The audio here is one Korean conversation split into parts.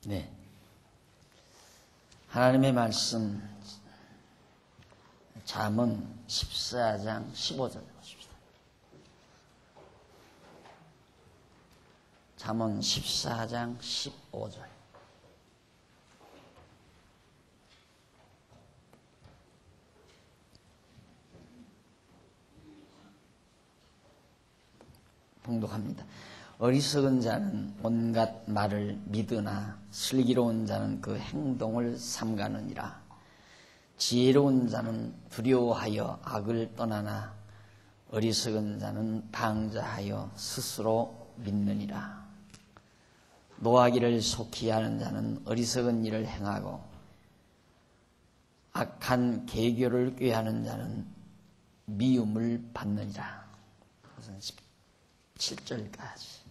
네. 하나님의 말씀, 잠언 14장 15절 보십시다. 잠언 14장 15절. 봉독합니다. 어리석은 자는 온갖 말을 믿으나 슬기로운 자는 그 행동을 삼가느니라. 지혜로운 자는 두려워하여 악을 떠나나 어리석은 자는 방자하여 스스로 믿느니라. 노하기를 속히 하는 자는 어리석은 일을 행하고 악한 계교를 꾀하는 자는 미움을 받느니라. 그것은 17절까지.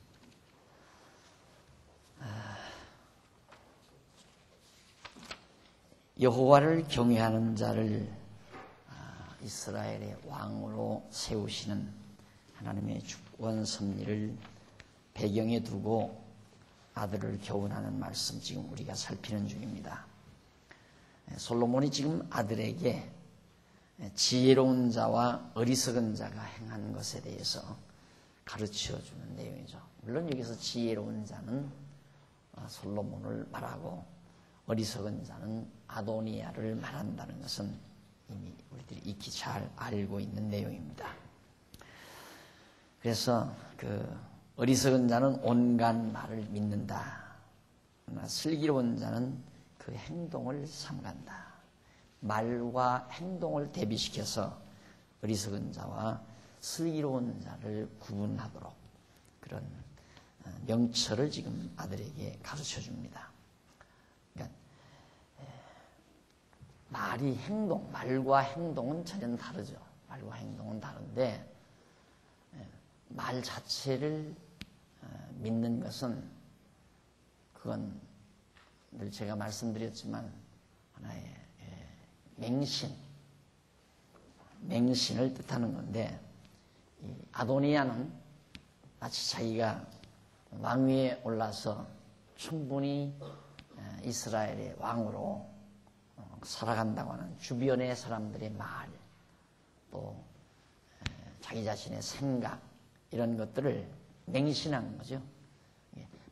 여호와를 경외하는 자를 이스라엘의 왕으로 세우시는 하나님의 주권 섭리를 배경에 두고 아들을 교훈하는 말씀 지금 우리가 살피는 중입니다. 솔로몬이 지금 아들에게 지혜로운 자와 어리석은 자가 행하는 것에 대해서 가르쳐주는 내용이죠. 물론 여기서 지혜로운 자는 솔로몬을 말하고 어리석은 자는 아도니아를 말한다는 것은 이미 우리들이 익히 잘 알고 있는 내용입니다. 그래서 그 어리석은 자는 온갖 말을 믿는다. 그러나 슬기로운 자는 그 행동을 삼간다. 말과 행동을 대비시켜서 어리석은 자와 슬기로운 자를 구분하도록 그런 명철을 지금 아들에게 가르쳐 줍니다. 그러니까 말과 행동은 전혀 다르죠. 말과 행동은 다른데 말 자체를 믿는 것은 그건 늘 제가 말씀드렸지만 하나의 맹신을 뜻하는 건데 이 아도니아는 마치 자기가 왕위에 올라서 충분히 이스라엘의 왕으로 살아간다고 하는 주변의 사람들의 말, 또 자기 자신의 생각 이런 것들을 맹신한 거죠.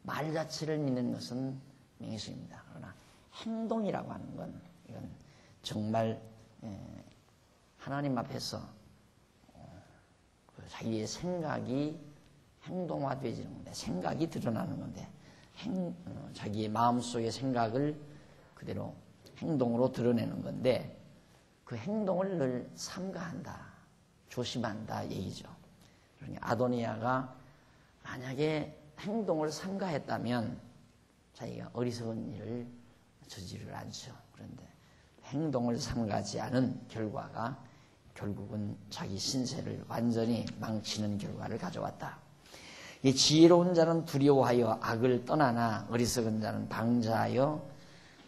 말 자체를 믿는 것은 맹신입니다. 그러나 행동이라고 하는 건 이건 정말 하나님 앞에서 자기의 생각이 행동화되어지는 건데, 생각이 드러나는 건데, 자기의 마음속의 생각을 그대로 행동으로 드러내는 건데, 그 행동을 늘 삼가한다, 조심한다 얘기죠. 그러니까 아도니아가 만약에 행동을 삼가했다면 자기가 어리석은 일을 저지르지 않죠. 그런데 행동을 삼가지 않은 결과가 결국은 자기 신세를 완전히 망치는 결과를 가져왔다. 이 지혜로운 자는 두려워하여 악을 떠나나 어리석은 자는 방자하여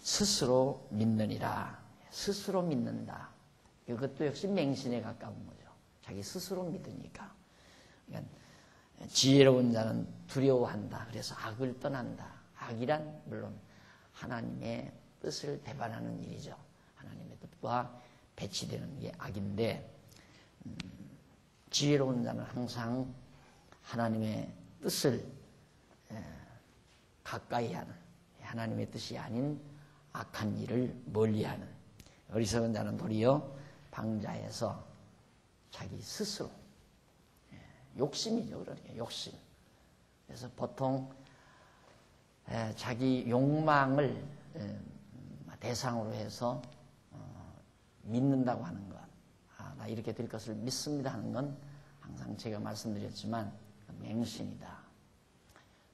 스스로 믿느니라. 스스로 믿는다. 이것도 역시 맹신에 가까운 거죠. 자기 스스로 믿으니까. 그러니까 지혜로운 자는 두려워한다. 그래서 악을 떠난다. 악이란 물론 하나님의 뜻을 배반하는 일이죠. 하나님의 뜻과 배치되는 게 악인데, 지혜로운 자는 항상 하나님의 뜻을 가까이 하는, 하나님의 뜻이 아닌 악한 일을 멀리하는, 어리석은 자는 도리어 방자해서 자기 스스로, 욕심이죠. 그러니까 욕심. 그래서 보통 자기 욕망을 대상으로 해서 믿는다고 하는 것, 나 이렇게 될 것을 믿습니다 하는 건 항상 제가 말씀드렸지만 맹신이다.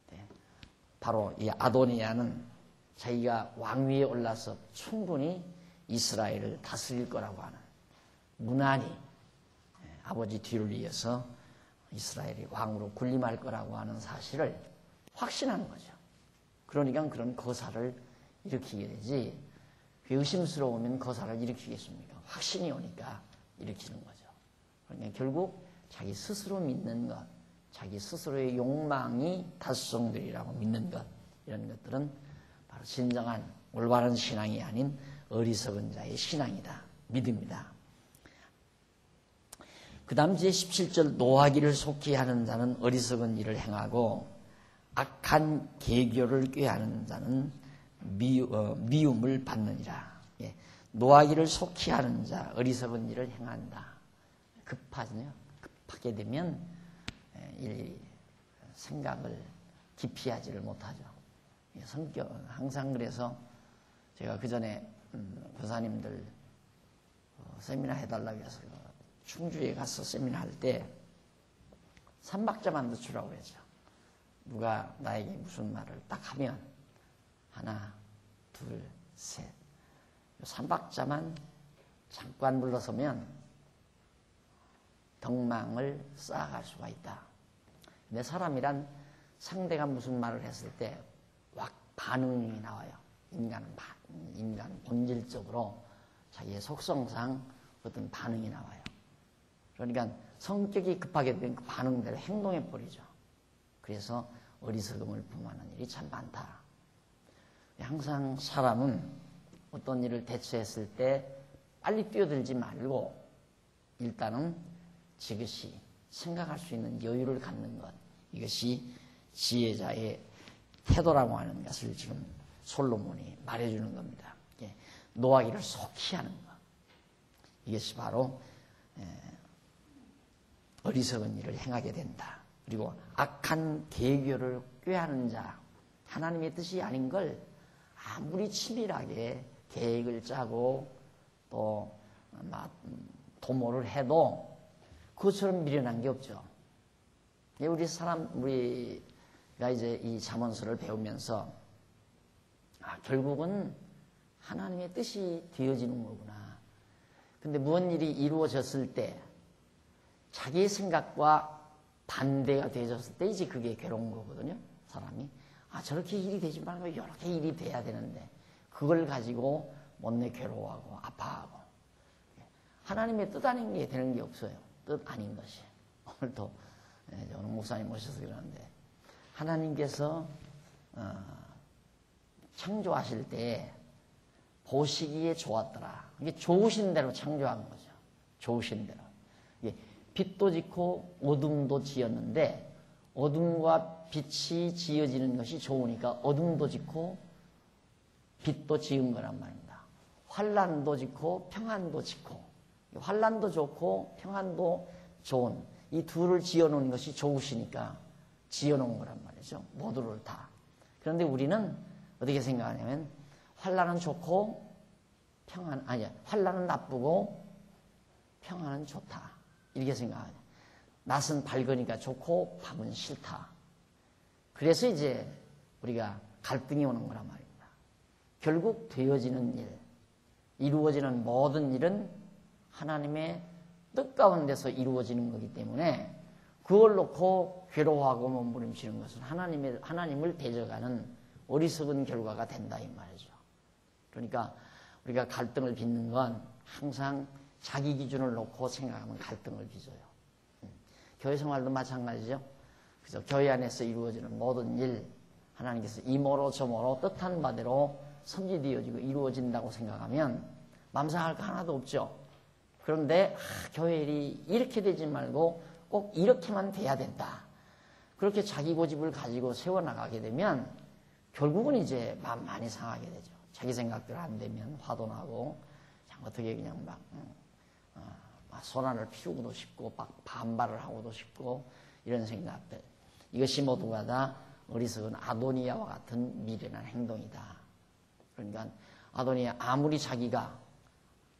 네. 바로 이 아도니아는 자기가 왕위에 올라서 충분히 이스라엘을 다스릴 거라고 하는, 무난히 아버지 뒤를 이어서 이스라엘이 왕으로 군림할 거라고 하는 사실을 확신하는 거죠. 그러니까 그런 거사를 일으키게 되지, 의심스러우면 거사를 일으키겠습니까? 확신이 오니까 일으키는 거죠. 그러니까 결국 자기 스스로 믿는 것, 자기 스스로의 욕망이 달성되리라고 믿는 것, 이런 것들은 바로 진정한 올바른 신앙이 아닌 어리석은 자의 신앙이다. 믿음이다. 그 다음 이제 17절 노하기를 속히 하는 자는 어리석은 일을 행하고 악한 계교를 꾀하는 자는 미움을 받느니라. 예. 노하기를 속히 하는 자, 어리석은 일을 행한다. 급하게 되면 일일이 생각을 깊이 하지를 못하죠. 성격 항상 그래서 제가 그 전에 권사님들 세미나 해달라고 해서 충주에 가서 세미나 할 때 3박자만 늦추라고 했죠. 누가 나에게 무슨 말을 딱 하면 하나, 둘, 셋 3박자만 잠깐 물러서면 덕망을 쌓아갈 수가 있다. 근데 사람이란 상대가 무슨 말을 했을 때 막 반응이 나와요. 인간 본질적으로 자기의 속성상 어떤 반응이 나와요. 그러니까 성격이 급하게 되면 그 반응대로 행동해 버리죠. 그래서 어리석음을 범하는 일이 참 많다. 항상 사람은 어떤 일을 대처했을 때 빨리 뛰어들지 말고 일단은 지그시 생각할 수 있는 여유를 갖는 것, 이것이 지혜자의 태도라고 하는 것을 지금 솔로몬이 말해주는 겁니다. 노하기를 속히 하는 것, 이것이 바로 어리석은 일을 행하게 된다. 그리고 악한 계교를 꾀하는 자, 하나님의 뜻이 아닌 걸 아무리 치밀하게 계획을 짜고 또 도모를 해도 그것처럼 미련한 게 없죠. 우리가 이제 이 잠언서를 배우면서 결국은 하나님의 뜻이 되어지는 거구나. 근데 무슨 일이 이루어졌을 때 자기의 생각과 반대가 되어졌을 때 이제 그게 괴로운 거거든요. 사람이 저렇게 일이 되지 말고 이렇게 일이 돼야 되는데 그걸 가지고 못내 괴로워하고 아파하고 하나님의 뜻 아닌 게 되는 게 없어요. 뜻 아닌 것이. 오늘도 오늘 목사님 모셔서 그러는데 하나님께서 창조하실 때 보시기에 좋았더라. 이게 좋으신 대로 창조한 거죠. 좋으신 대로. 빛도 짓고 어둠도 지었는데 어둠과 빛이 지어지는 것이 좋으니까 어둠도 짓고 빛도 지은 거란 말입니다. 환난도 짓고 평안도 짓고 환난도 좋고 평안도 좋은 이 둘을 지어놓은 것이 좋으시니까 지어놓은 거란 말이죠. 모두를 다. 그런데 우리는 어떻게 생각하냐면 환난은 좋고 환난은 나쁘고 평안은 좋다. 이렇게 생각하죠. 낮은 밝으니까 좋고 밤은 싫다. 그래서 이제 우리가 갈등이 오는 거란 말입니다. 결국 되어지는 일, 이루어지는 모든 일은 하나님의 뜻 가운데서 이루어지는 거기 때문에 그걸 놓고 괴로워하고 몸부림치는 것은 하나님을 대적하는 어리석은 결과가 된다 이 말이죠. 그러니까 우리가 갈등을 빚는 건 항상 자기 기준을 놓고 생각하면 갈등을 빚어요. 교회 생활도 마찬가지죠. 그래서 교회 안에서 이루어지는 모든 일 하나님께서 이모로 저모로 뜻한 바대로 성취되어지고 이루어진다고 생각하면 맘상할 거 하나도 없죠. 그런데 교회 일이 이렇게 되지 말고 꼭 이렇게만 돼야 된다. 그렇게 자기 고집을 가지고 세워나가게 되면 결국은 이제 마음 많이 상하게 되죠. 자기 생각대로 안 되면 화도 나고 어떻게 그냥 막 손안을 피우고도 싶고 막 반발을 하고도 싶고 이런 생각들. 이것이 모두가 다 어리석은 아도니아와 같은 미련한 행동이다. 그러니까 아도니아 아무리 자기가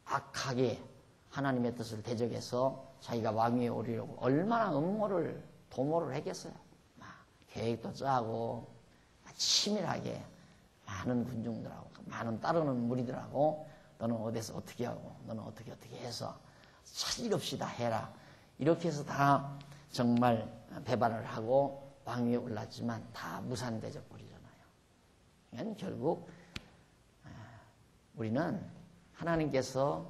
악하게 하나님의 뜻을 대적해서 자기가 왕위에 오르려고 얼마나 도모를 했겠어요. 계획도 짜고 치밀하게 많은 군중들하고 많은 따르는 무리들하고 너는 어디서 어떻게 하고 너는 어떻게 해서 차질 없이 다 해라. 이렇게 해서 다 정말 배반을 하고 왕위에 올랐지만 다 무산되져 버리잖아요. 그러니까 결국 우리는 하나님께서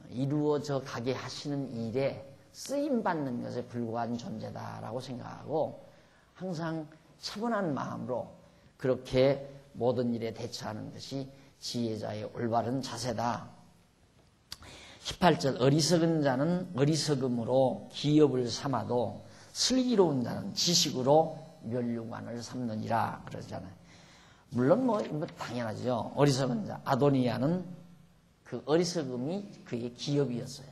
이루어져 가게 하시는 일에 쓰임받는 것에 불과한 존재다라고 생각하고 항상 차분한 마음으로 그렇게 모든 일에 대처하는 것이 지혜자의 올바른 자세다. 18절 어리석은 자는 어리석음으로 기업을 삼아도 슬기로운 자는 지식으로 면류관을 삼느니라 그러잖아요. 물론 뭐 당연하죠. 어리석은 자 아도니아는 그 어리석음이 그의 기업이었어요.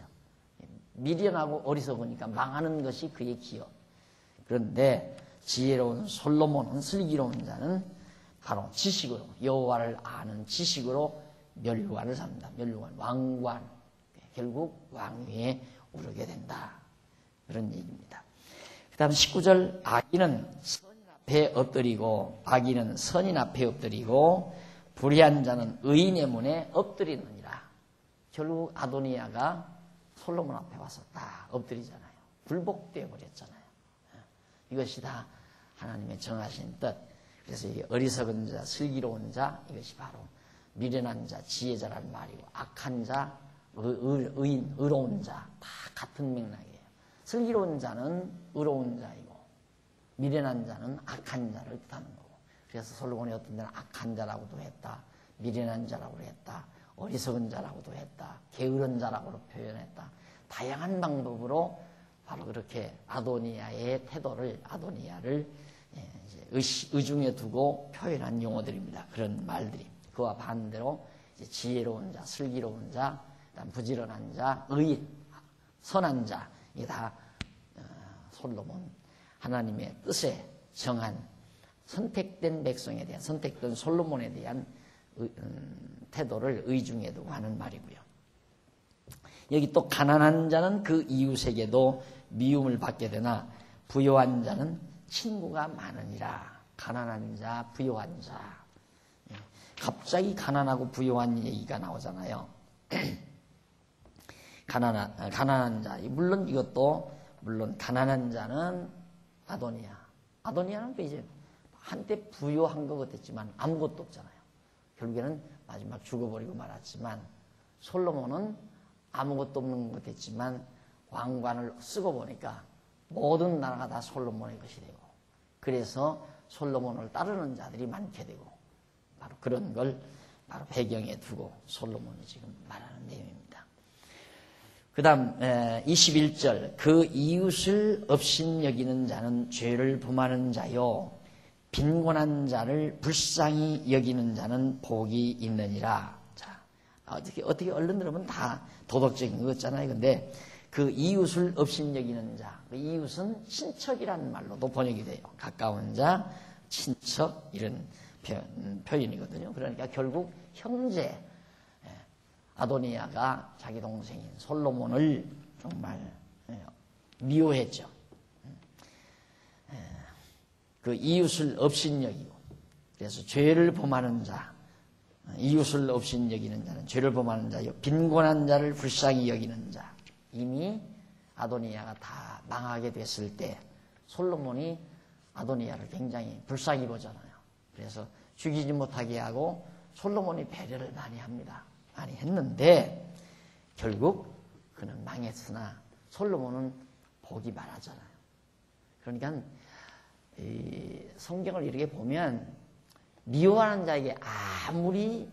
미련하고 어리석으니까 망하는 것이 그의 기업. 그런데 지혜로운 솔로몬은 슬기로운 자는 바로 지식으로 여호와를 아는 지식으로 면류관을 삼는다. 면류관 왕관 결국 왕위에 오르게 된다. 그런 얘기입니다. 그 다음 19절 악인은 선인 앞에 엎드리고 악인은 선인 앞에 엎드리고 불의한 자는 의인의 문에 엎드리느니라. 결국 아도니아가 솔로몬 앞에 와서 딱 엎드리잖아요. 굴복되어 버렸잖아요. 이것이 다 하나님의 정하신 뜻. 그래서 이 어리석은 자, 슬기로운 자 이것이 바로 미련한 자, 지혜자라는 말이고 악한 자, 의인, 의로운 자 다 같은 맥락이에요. 슬기로운 자는 의로운 자이고 미련한 자는 악한 자를 뜻하는 거고. 그래서 솔로몬이 어떤 데는 악한 자라고도 했다. 미련한 자라고도 했다. 어리석은 자라고도 했다. 게으른 자라고도 표현했다. 다양한 방법으로 바로 그렇게 아도니아의 태도를 아도니아를 의중에 두고 표현한 용어들입니다. 그런 말들이. 그와 반대로 이제 지혜로운 자, 슬기로운 자, 그다음 부지런한 자, 의인, 선한 자, 이게 다 솔로몬 하나님의 뜻에 정한 선택된 백성에 대한 선택된 솔로몬에 대한 태도를 의중에 두고 하는 말이고요. 여기 또 가난한 자는 그 이웃에게도 미움을 받게 되나 부요한 자는 친구가 많으니라. 가난한 자, 부요한 자. 갑자기 가난하고 부요한 얘기가 나오잖아요. 가난한 자. 물론 이것도 물론 가난한 자는 아도니아. 아도니아는 또 이제 한때 부요한 것 같았지만 아무것도 없잖아요. 결국에는 마지막 죽어버리고 말았지만 솔로몬은 아무것도 없는 것 같았지만 왕관을 쓰고 보니까 모든 나라가 다 솔로몬의 것이 되고 그래서 솔로몬을 따르는 자들이 많게 되고 바로 그런 걸 바로 배경에 두고 솔로몬이 지금 말하는 내용입니다. 그 다음 21절 그 이웃을 업신여기는 자는 죄를 범하는 자요 빈곤한 자를 불쌍히 여기는 자는 복이 있느니라. 자, 어떻게 얼른 들으면 다 도덕적인 것 같잖아요. 근데 그 이웃을 업신여기는 자, 그 이웃은 친척이라는 말로도 번역이 돼요. 가까운 자, 친척 이런 표현이거든요. 그러니까 결국 형제 아도니아가 자기 동생인 솔로몬을 정말 미워했죠. 그 이웃을 업신여기고 그래서 죄를 범하는 자, 이웃을 업신여기는 자는 죄를 범하는 자요 빈곤한 자를 불쌍히 여기는 자. 이미 아도니아가 다 망하게 됐을 때 솔로몬이 아도니아를 굉장히 불쌍히 보잖아요. 그래서 죽이지 못하게 하고 솔로몬이 배려를 많이 합니다. 많이 했는데 결국 그는 망했으나 솔로몬은 복이 많았잖아요. 그러니까 이 성경을 이렇게 보면 미워하는 자에게 아무리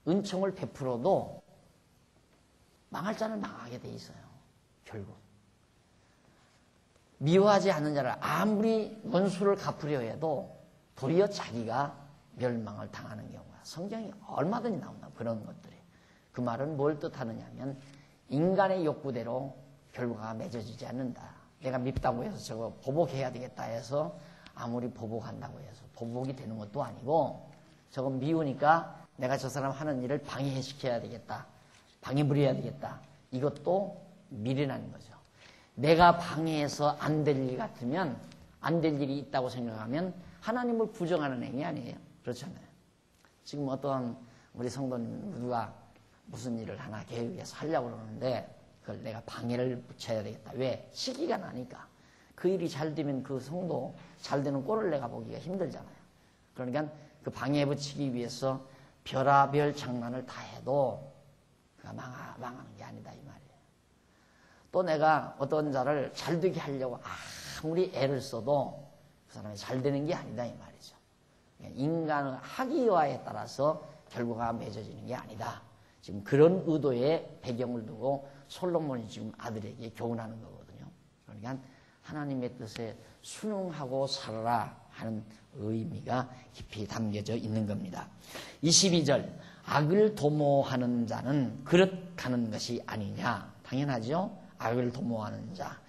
은총을 베풀어도 망할 자는 망하게 돼 있어요. 결국 미워하지 않는 자를 아무리 원수를 갚으려 해도 도리어 자기가 멸망을 당하는 경우가 성경이 얼마든지 나온다. 그런 것들이. 그 말은 뭘 뜻하느냐 하면 인간의 욕구대로 결과가 맺어지지 않는다. 내가 밉다고 해서 저거 보복해야 되겠다 해서 아무리 보복한다고 해서 보복이 되는 것도 아니고 저거 미우니까 내가 저 사람 하는 일을 방해시켜야 되겠다. 방해 부려야 되겠다. 이것도 미련한 거죠. 내가 방해해서 안 될 일 같으면 안 될 일이 있다고 생각하면 하나님을 부정하는 행위 아니에요. 그렇잖아요. 지금 어떤 우리 성도님 누가 무슨 일을 하나 계획해서 하려고 그러는데 그걸 내가 방해를 붙여야 되겠다. 왜? 시기가 나니까. 그 일이 잘 되면 그 성도 잘 되는 꼴을 내가 보기가 힘들잖아요. 그러니까 그 방해 붙이기 위해서 별의별 장난을 다 해도 그가 망하는 게 아니다 이 말이에요. 또 내가 어떤 자를 잘 되게 하려고 아무리 애를 써도 그 사람이 잘 되는 게 아니다 이 말이죠. 인간의 학위화에 따라서 결과가 맺어지는 게 아니다. 지금 그런 의도의 배경을 두고 솔로몬이 지금 아들에게 교훈하는 거거든요. 그러니까 하나님의 뜻에 순응하고 살아라 하는 의미가 깊이 담겨져 있는 겁니다. 22절, 악을 도모하는 자는 그릇가는 것이 아니냐. 당연하죠. 악을 도모하는 자.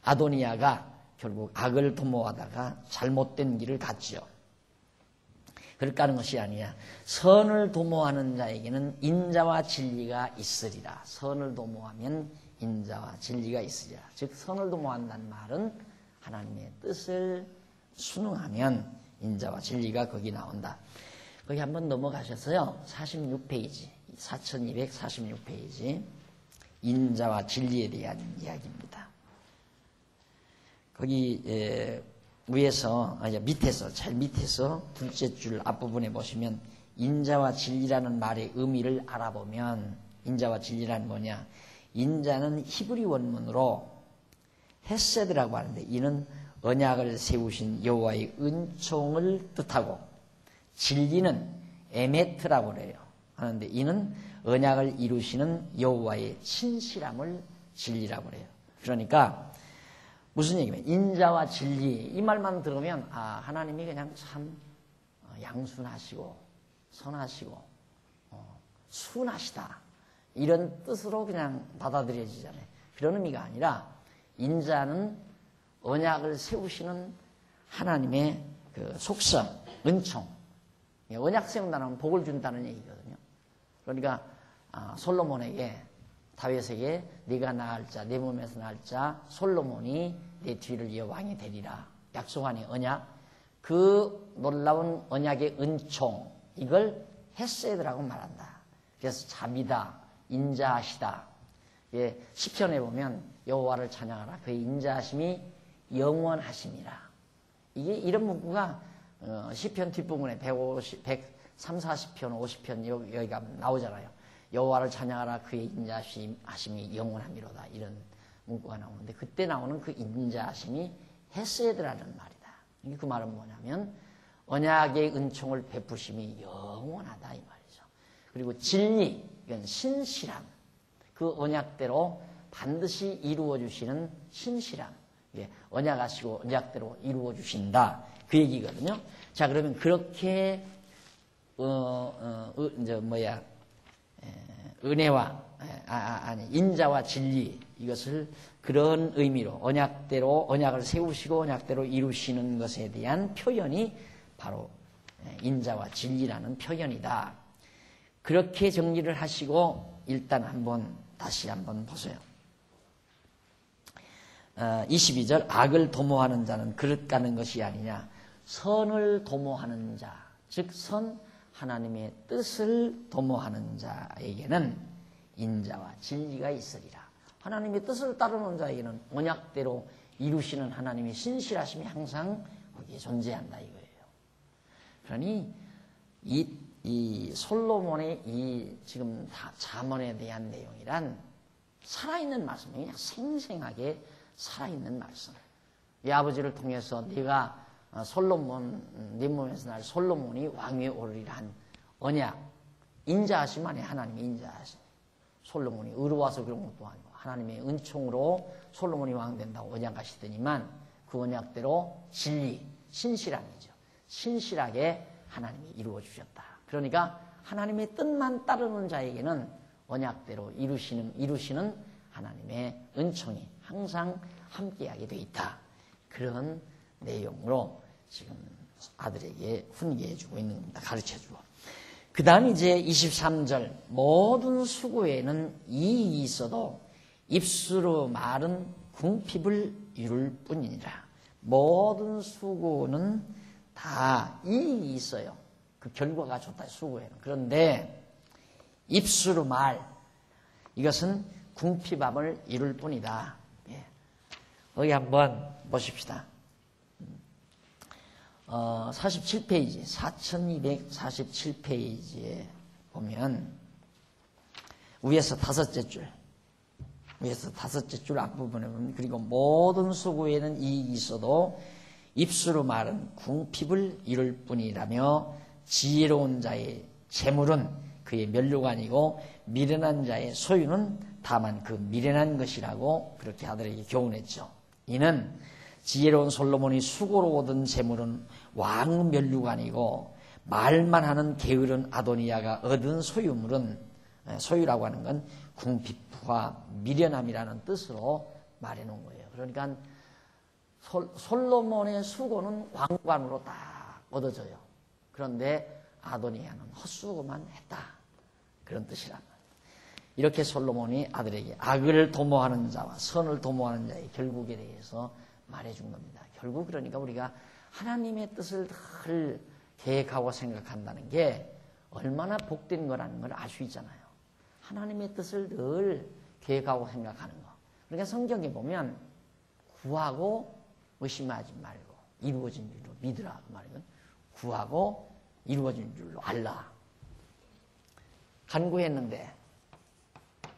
아도니아가 결국 악을 도모하다가 잘못된 길을 갔죠. 그릇가는 것이 아니야. 선을 도모하는 자에게는 인자와 진리가 있으리라. 선을 도모하면 인자와 진리가 있으리라. 즉 선을 도모한다는 말은 하나님의 뜻을 순응하면 인자와 진리가 거기 나온다. 거기 한번 넘어가셔서요. 46페이지, 4246페이지 인자와 진리에 대한 이야기입니다. 거기 위에서, 밑에서, 제일 밑에서 둘째 줄 앞부분에 보시면 인자와 진리라는 말의 의미를 알아보면 인자와 진리란 뭐냐? 인자는 히브리 원문으로 헤세드라고 하는데 이는 언약을 세우신 여호와의 은총을 뜻하고 진리는 에메트라고 그래요. 하는데 이는 언약을 이루시는 여호와의 신실함을 진리라고 그래요. 그러니까 무슨 얘기냐면 인자와 진리 이 말만 들으면 하나님이 그냥 참 양순하시고 선하시고 순하시다 이런 뜻으로 그냥 받아들여지잖아요. 그런 의미가 아니라 인자는 언약을 세우시는 하나님의 그 속성, 은총. 언약 세운다는 건 복을 준다는 얘기거든요. 그러니까 솔로몬에게 다윗에게 네가 낳을 자, 내 몸에서 낳을 자 솔로몬이 내 뒤를 이어 왕이 되리라. 약속하니 언약. 그 놀라운 언약의 은총 이걸 헤세드라고 말한다. 그래서 자비다, 인자하시다. 시편에 보면 여호와를 찬양하라. 그의 인자하심이 영원하심이라. 이게 이런 문구가 시편 뒷부분에 130, 40편, 50편 여기가 나오잖아요. 여호와를 찬양하라. 그의 인자하심이 영원함이로다. 이런 문구가 나오는데 그때 나오는 그 인자하심이 헤세드라는 말이다. 그 말은 뭐냐면 언약의 은총을 베푸심이 영원하다 이 말이죠. 그리고 진리, 이건 신실함. 그 언약대로 반드시 이루어 주시는 신실함. 언약하시고 언약대로 이루어 주신다. 그 얘기거든요. 자, 그러면 그렇게 은혜와 인자와 진리 이것을 그런 의미로 언약대로 언약을 세우시고 언약대로 이루시는 것에 대한 표현이 바로 인자와 진리라는 표현이다. 그렇게 정리를 하시고 일단 다시 한번 보세요. 22절 악을 도모하는 자는 그릇가는 것이 아니냐. 선을 도모하는 자, 즉 하나님의 뜻을 도모하는 자에게는 인자와 진리가 있으리라. 하나님의 뜻을 따르는 자에게는 언약대로 이루시는 하나님의 신실하심이 항상 거기에 존재한다 이거예요. 그러니 이 솔로몬의 이 지금 잠언에 대한 내용이란 살아있는 말씀이에요. 그냥 생생하게 살아있는 말씀. 이 아버지를 통해서 네가 네 몸에서 날 솔로몬이 왕위에 오르리라 한 언약, 인자하심 안에 하나님의 인자하심. 솔로몬이 의로워서 그런 것도 아니고 하나님의 은총으로 솔로몬이 왕 된다고 언약하시더니만 그 언약대로 진리, 신실함이죠. 신실하게 하나님이 이루어 주셨다. 그러니까 하나님의 뜻만 따르는 자에게는 언약대로 이루시는 하나님의 은총이 항상 함께하게 돼 있다. 그런 내용으로 지금 아들에게 훈계해주고 있는 겁니다. 가르쳐주고. 그 다음 이제 23절 모든 수고에는 이익이 있어도 입술로 말은 궁핍을 이룰 뿐이니라. 모든 수고는 다 이익이 있어요. 그 결과가 좋다 수고에는. 그런데 입술로 말 이것은 궁핍함을 이룰 뿐이다. 여기 한번 보십시다. 47페이지, 4247페이지에 보면 위에서 다섯째 줄 위에서 다섯째 줄 앞부분에 보면 그리고 모든 수고에는 이익이 있어도 입술로 말은 궁핍을 이룰 뿐이라며 지혜로운 자의 재물은 그의 면류관이고 미련한 자의 소유는 다만 그 미련한 것이라고 그렇게 아들에게 교훈했죠. 이는 지혜로운 솔로몬이 수고로 얻은 재물은 왕의 면류관이고 말만 하는 게으른 아도니아가 얻은 소유라고 하는 건 궁핍과 미련함이라는 뜻으로 말해놓은 거예요. 그러니까 솔로몬의 수고는 왕관으로 딱 얻어져요. 그런데 아도니아는 헛수고만 했다. 그런 뜻이란 말이에요. 이렇게 솔로몬이 아들에게 악을 도모하는 자와 선을 도모하는 자의 결국에 대해서 말해준 겁니다. 결국 그러니까 우리가 하나님의 뜻을 늘 계획하고 생각한다는 게 얼마나 복된 거라는 걸 알 수 있잖아요. 하나님의 뜻을 늘 계획하고 생각하는 거. 그러니까 성경에 보면 구하고 의심하지 말고 이루어진 줄로 믿으라 그 말이건 구하고 이루어진 줄로 알라. 간구했는데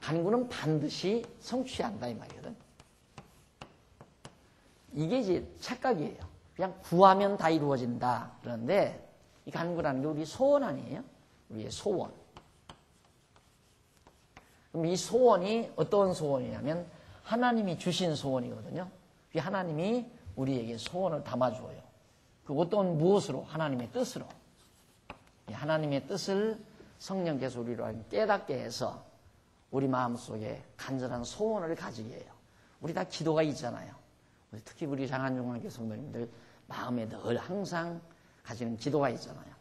간구는 반드시 성취한다 이 말이거든. 이게 이제 착각이에요. 그냥 구하면 다 이루어진다. 그런데 이 간구라는 게 우리 소원 아니에요? 우리의 소원. 그럼 이 소원이 어떤 소원이냐면 하나님이 주신 소원이거든요. 하나님이 우리에게 소원을 담아주어요. 그 어떤 무엇으로? 하나님의 뜻으로. 하나님의 뜻을 성령께서 우리로 깨닫게 해서 우리 마음속에 간절한 소원을 가지게 해요. 우리 다 기도가 있잖아요. 특히 우리 장안종학교 성도님들 마음에 늘 항상 가지는 기도가 있잖아요.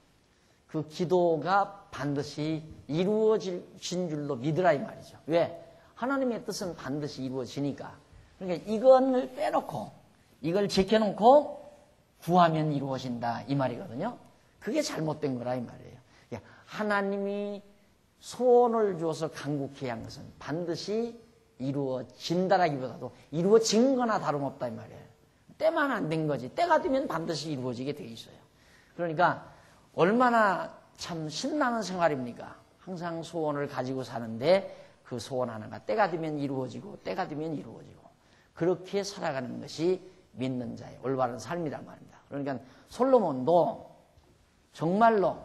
그 기도가 반드시 이루어진 줄로 믿으라 이 말이죠. 왜? 하나님의 뜻은 반드시 이루어지니까. 그러니까 이걸 빼놓고 이걸 지켜놓고 구하면 이루어진다 이 말이거든요. 그게 잘못된 거라 이 말이에요. 하나님이 소원을 주어서 간구케 한 것은 반드시 이루어진다라기보다도 이루어진 거나 다름없다 이 말이에요. 때만 안 된 거지. 때가 되면 반드시 이루어지게 돼 있어요. 그러니까 얼마나 참 신나는 생활입니까? 항상 소원을 가지고 사는데 그 소원 하나가 때가 되면 이루어지고 때가 되면 이루어지고 그렇게 살아가는 것이 믿는 자의 올바른 삶이란 말입니다. 그러니까 솔로몬도 정말로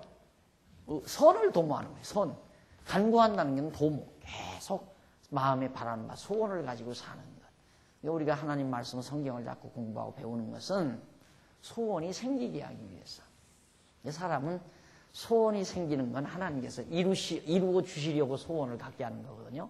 선을 도모하는 거예요. 선. 간구한다는 건 도모. 계속 마음에 바라는 바, 소원을 가지고 사는 것. 우리가 하나님 말씀 성경을 자꾸 공부하고 배우는 것은 소원이 생기게 하기 위해서. 사람은 소원이 생기는 건 하나님께서 이루어 주시려고 소원을 갖게 하는 거거든요.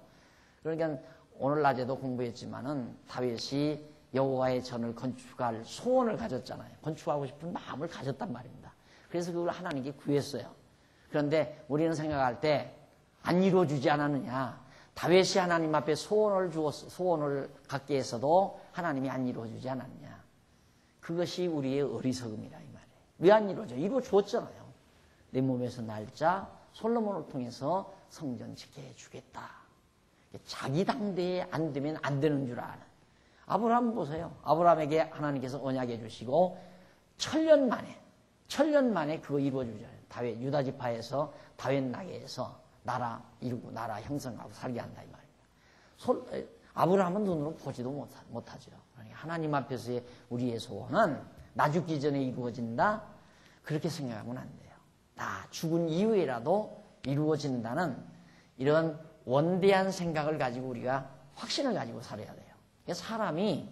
그러니까 오늘 낮에도 공부했지만은 다윗이 여호와의 전을 건축할 소원을 가졌잖아요. 건축하고 싶은 마음을 가졌단 말입니다. 그래서 그걸 하나님께 구했어요. 그런데 우리는 생각할 때 안 이루어주지 않았느냐. 다윗이 하나님 앞에 소원을 갖게 해서도 하나님이 안 이루어주지 않았느냐. 그것이 우리의 어리석음이라 이 말이에요. 왜 안 이루어져? 이루어 주었잖아요. 내 몸에서 날짜 솔로몬을 통해서 성전 짓게 해주겠다. 자기 당대에 안 되면 안 되는 줄 아는. 아브라함 보세요. 아브라함에게 하나님께서 언약해 주시고 천년 만에 그거 이루어주잖아요. 다윗 유다 지파에서 다윗 나게에서 나라 이루고 나라 형성하고 살게 한다 이 말입니다. 아브라함은 눈으로 보지도 못하죠. 그러니까 하나님 앞에서의 우리의 소원은 나 죽기 전에 이루어진다. 그렇게 생각하면 안 돼요. 나 죽은 이후에라도 이루어진다는 이런 원대한 생각을 가지고 우리가 확신을 가지고 살아야 돼요. 사람이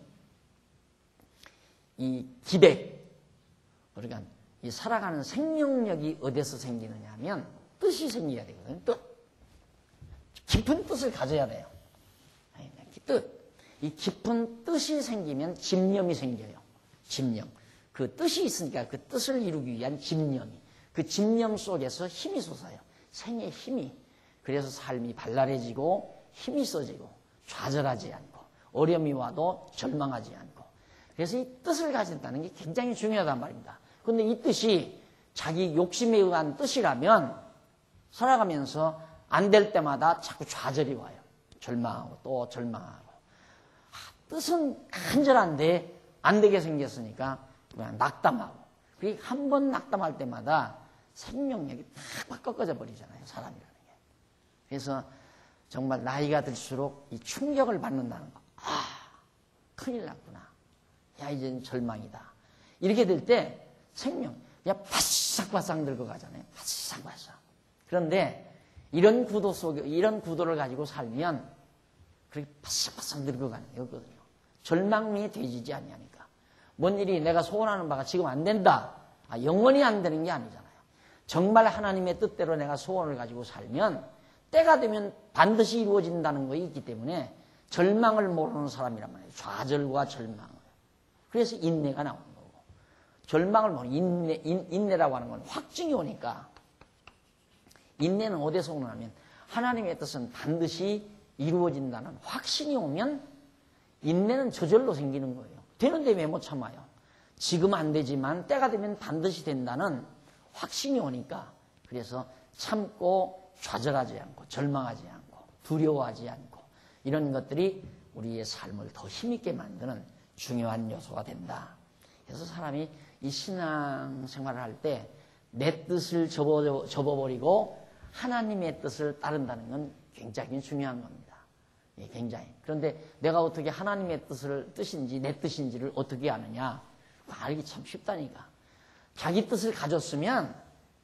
이 기백, 그러니까 이 살아가는 생명력이 어디서 생기느냐 하면 뜻이 생겨야 되거든요. 뜻. 깊은 뜻을 가져야 돼요. 뜻. 이 깊은 뜻이 생기면 집념이 생겨요. 집념. 그 뜻이 있으니까 그 뜻을 이루기 위한 집념이. 그 집념 속에서 힘이 솟아요. 생의 힘이. 그래서 삶이 발랄해지고 힘이 써지고 좌절하지 않고 어려움이 와도 절망하지 않고. 그래서 이 뜻을 가진다는 게 굉장히 중요하단 말입니다. 그런데 이 뜻이 자기 욕심에 의한 뜻이라면 살아가면서 안 될 때마다 자꾸 좌절이 와요. 절망하고 또 절망하고. 뜻은 간절한데 안 되게 생겼으니까 그냥 낙담하고. 그게 한 번 낙담할 때마다 생명력이 탁 꺾어져 버리잖아요. 사람이라는 게. 그래서 정말 나이가 들수록 이 충격을 받는다는 거. 아, 큰일 났구나. 야, 이제는 절망이다. 이렇게 될 때 생명, 그냥 바싹바싹 늙어가잖아요. 바싹바싹. 그런데 이런 구도 속에, 이런 구도를 가지고 살면 그렇게 바싹바싹 늙어가는 거거든요. 절망이 되지지 아니하니까. 뭔 일이 내가 소원하는 바가 지금 안 된다. 아, 영원히 안 되는 게 아니잖아요. 정말 하나님의 뜻대로 내가 소원을 가지고 살면 때가 되면 반드시 이루어진다는 것이 있기 때문에 절망을 모르는 사람이란 말이에요. 좌절과 절망을. 그래서 인내가 나오는 거고. 절망을 모르는 인내라고 하는 건 확증이 오니까. 인내는 어디서 오냐면 하나님의 뜻은 반드시 이루어진다는 확신이 오면 인내는 저절로 생기는 거예요. 되는데 왜 못 참아요? 지금 안 되지만 때가 되면 반드시 된다는 확신이 오니까 그래서 참고 좌절하지 않고 절망하지 않고 두려워하지 않고 이런 것들이 우리의 삶을 더 힘있게 만드는 중요한 요소가 된다. 그래서 사람이 이 신앙생활을 할 때 내 뜻을 접어버리고 하나님의 뜻을 따른다는 건 굉장히 중요한 겁니다. 예, 굉장히. 그런데 내가 어떻게 하나님의 뜻인지 내 뜻인지를 어떻게 아느냐? 알기 참 쉽다니까. 자기 뜻을 가졌으면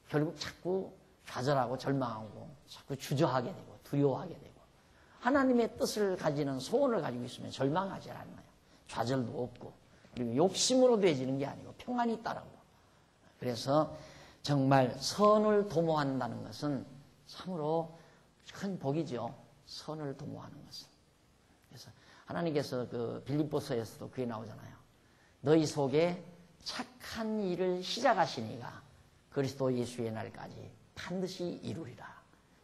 결국 자꾸 좌절하고 절망하고 자꾸 주저하게 되고 두려워하게 되고 하나님의 뜻을 가지는 소원을 가지고 있으면 절망하지 않아요. 좌절도 없고 그리고 욕심으로 되지는 게 아니고 평안이 있다라고. 그래서 정말 선을 도모한다는 것은 참으로 큰 복이죠. 선을 도모하는 것은. 그래서 하나님께서 그 빌립보서에서도 그게 나오잖아요. 너희 속에 착한 일을 시작하시니가 그리스도 예수의 날까지 반드시 이루리라.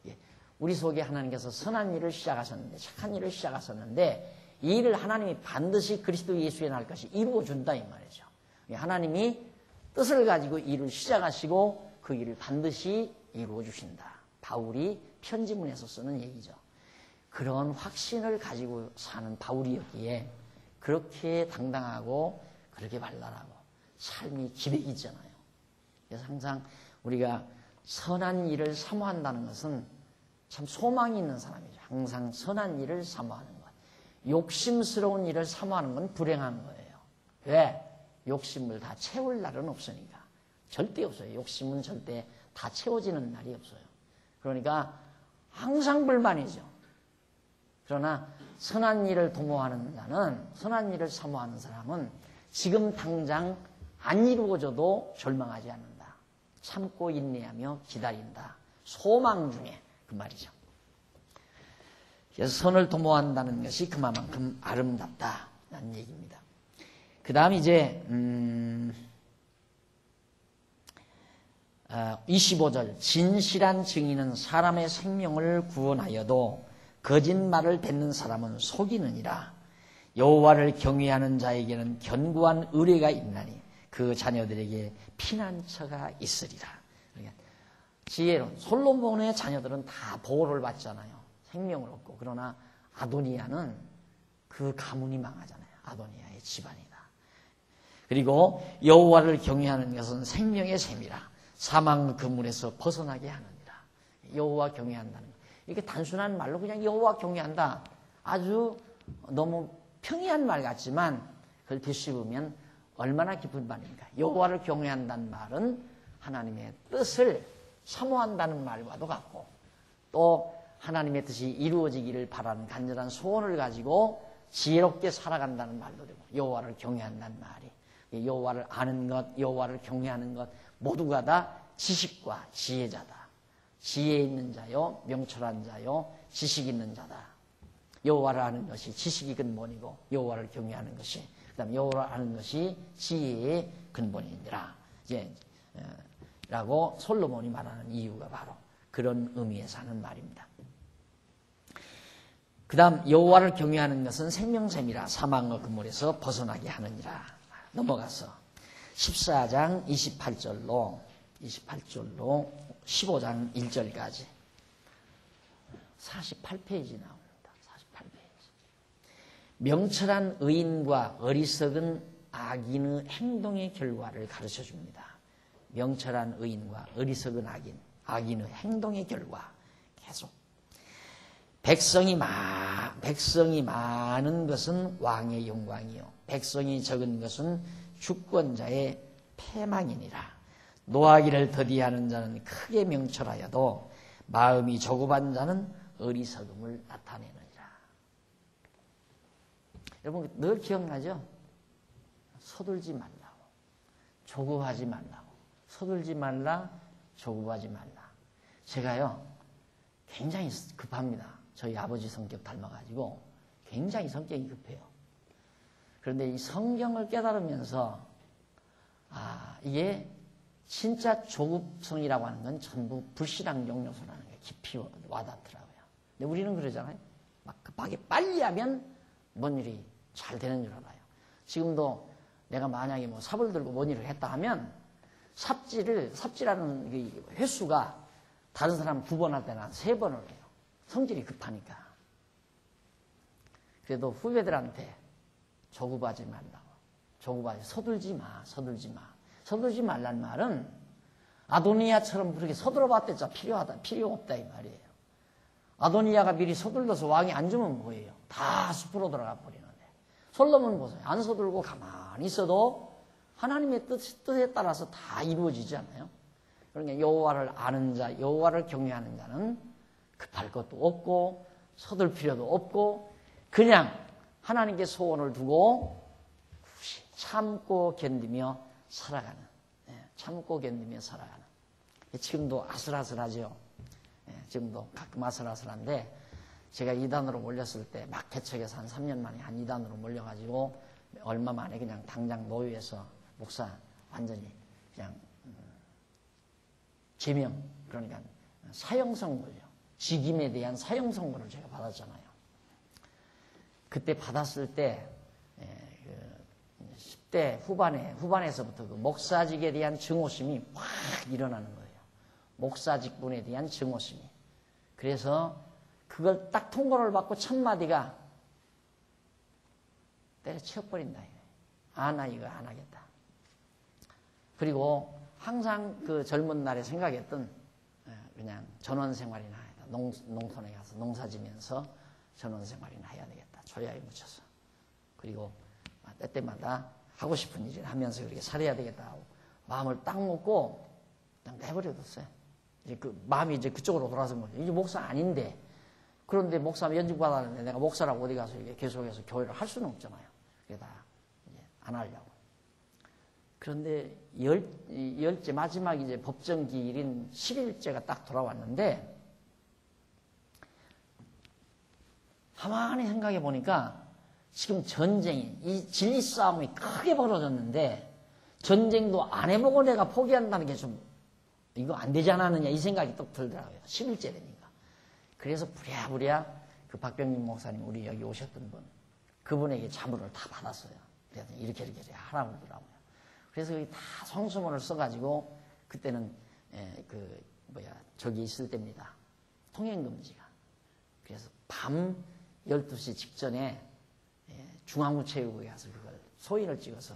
예. 우리 속에 하나님께서 선한 일을 시작하셨는데 착한 일을 시작하셨는데 이 일을 하나님이 반드시 그리스도 예수의 날까지 이루어 준다 이 말이죠. 하나님이 뜻을 가지고 일을 시작하시고 그 일을 반드시 이루어 주신다. 바울이 편지문에서 쓰는 얘기죠. 그런 확신을 가지고 사는 바울이었기에 그렇게 당당하고 그렇게 발랄하고 삶이 기백이잖아요. 그래서 항상 우리가 선한 일을 사모한다는 것은 참 소망이 있는 사람이죠. 항상 선한 일을 사모하는 것. 욕심스러운 일을 사모하는 건 불행한 거예요. 왜? 욕심을 다 채울 날은 없으니까. 절대 없어요. 욕심은 절대 다 채워지는 날이 없어요. 그러니까 항상 불만이죠. 그러나 선한 일을 도모하는 나는, 선한 일을 사모하는 사람은 지금 당장 안 이루어져도 절망하지 않는다. 참고 인내하며 기다린다. 소망 중에 그 말이죠. 그래서 선을 도모한다는 것이 그만큼 아름답다라는 얘기입니다. 그 다음 이제 25절 진실한 증인은 사람의 생명을 구원하여도 거짓말을 뱉는 사람은 속이느니라. 여호와를 경외하는 자에게는 견고한 의뢰가 있나니 그 자녀들에게 피난처가 있으리라. 그러니까 지혜로운 솔로몬의 자녀들은 다 보호를 받잖아요. 생명을 얻고. 그러나 아도니아는 그 가문이 망하잖아요. 아도니아의 집안이다. 그리고 여호와를 경외하는 것은 생명의 셈이라. 사망 그물에서 벗어나게 하느니라. 여호와 경외한다는 것. 이게 단순한 말로 그냥 여호와 경외한다. 아주 너무 평이한 말 같지만 그걸 되씹으면 얼마나 깊은 말입니까? 여호와를 경외한다는 말은 하나님의 뜻을 사모한다는 말과도 같고 또 하나님의 뜻이 이루어지기를 바라는 간절한 소원을 가지고 지혜롭게 살아간다는 말도 되고 여호와를 경외한다는 말이 여호와를 아는 것, 여호와를 경외하는 것 모두가 다 지식과 지혜자다. 지혜 있는 자요, 명철한 자요, 지식 있는 자다. 여호와를 아는 것이 지식의 근본이고 여호와를 경외하는 것이 그다음 여호와를 아는 것이 지혜의 근본이니라. 이제 라고 솔로몬이 말하는 이유가 바로 그런 의미에서 하는 말입니다. 그 다음 여호와를 경외하는 것은 생명샘이라 사망의 그물에서 벗어나게 하느니라. 넘어가서 14장 28절로 15장 1절까지 48페이지 나옵니다. 48페이지. 명철한 의인과 어리석은 악인의 행동의 결과를 가르쳐 줍니다. 명철한 의인과 어리석은 악인의 행동의 결과 계속 백성이 많은 것은 왕의 영광이요 백성이 적은 것은 주권자의 패망이니라. 노하기를 더디하는 자는 크게 명철하여도 마음이 조급한 자는 어리석음을 나타내느니라. 여러분 늘 기억나죠? 서둘지 말라고, 조급하지 말라고, 서둘지 말라, 조급하지 말라. 제가요 굉장히 급합니다. 저희 아버지 성격 닮아가지고 굉장히 성격이 급해요. 그런데 이 성경을 깨달으면서 이게 진짜 조급성이라고 하는 건 전부 불신앙적 요소라는 게 깊이 와닿더라고요. 근데 우리는 그러잖아요. 막 급하게 빨리 하면 뭔 일이 잘 되는 줄 알아요. 지금도 내가 만약에 뭐 삽을 들고 뭔 일을 했다 하면 삽질하는 그 횟수가 다른 사람 2번 할 때는 한 3번을 해요. 성질이 급하니까. 그래도 후배들한테 조급하지 말라고. 서둘지 마. 서둘지 말란 말은 아도니아처럼 그렇게 서둘러 봤댔자 필요 없다 이 말이에요. 아도니아가 미리 서둘러서 왕이 앉으면 뭐예요? 다 숲으로 들어가 버리는데. 솔로몬 보세요. 안 서둘고 가만히 있어도 하나님의 뜻에 따라서 다 이루어지지 않아요? 그러니까 여호와를 아는 자, 여호와를 경외하는 자는 급할 것도 없고 서둘 필요도 없고 그냥 하나님께 소원을 두고 참고 견디며 살아가는, 참고 견디며 살아가는. 지금도 아슬아슬하죠. 지금도 가끔 아슬아슬한데 제가 이단으로 몰렸을 때 막 개척해서 한 3년 만에 한 이단으로 몰려가지고 얼마 만에 그냥 당장 노예에서 목사 완전히 그냥 제명, 그러니까 사형 선고죠. 직임에 대한 사형 선고를 제가 받았잖아요. 그때 받았을 때 10대 후반에서부터 그 목사직에 대한 증오심이 확 일어나는 거예요. 목사직분에 대한 증오심이. 그래서 그걸 딱 통보를 받고 첫 마디가 때려치워버린다. 이거 안 하겠다. 그리고 항상 그 젊은 날에 생각했던 그냥 전원생활이나 해야 돼. 농촌에 가서 농사지면서 전원생활이나 해야 되겠다. 조야에 묻혀서. 그리고 때때마다 하고 싶은 일을 하면서 그렇게 살아야 되겠다 하고 마음을 딱 먹고 그냥 내버려뒀어요. 이제 그 마음이 이제 그쪽으로 돌아선 거죠. 이제 목사 아닌데. 그런데 목사 연직 받았는데 내가 목사라고 어디 가서 이렇게 계속해서 교회를 할 수는 없잖아요. 그게 다 이제 안 하려고. 그런데 열째 마지막 이제 법정 기일인 10일째가 딱 돌아왔는데 가만히 생각해 보니까 지금 전쟁이 이 진리 싸움이 크게 벌어졌는데 전쟁도 안 해보고 내가 포기한다는 게 좀 이거 안 되지 않았느냐 이 생각이 또 들더라고요. 10일째 되니까. 그래서 부랴부랴 그 박병림 목사님 우리 여기 오셨던 분 그분에게 자문을 다 받았어요. 그래서 이렇게 하라고 그러더라고요. 그래서 여기 다 성수문을 써가지고 그때는 저기 있을 때입니다. 통행금지가. 그래서 밤 12시 직전에 중앙구체육에 가서 그걸 소인을 찍어서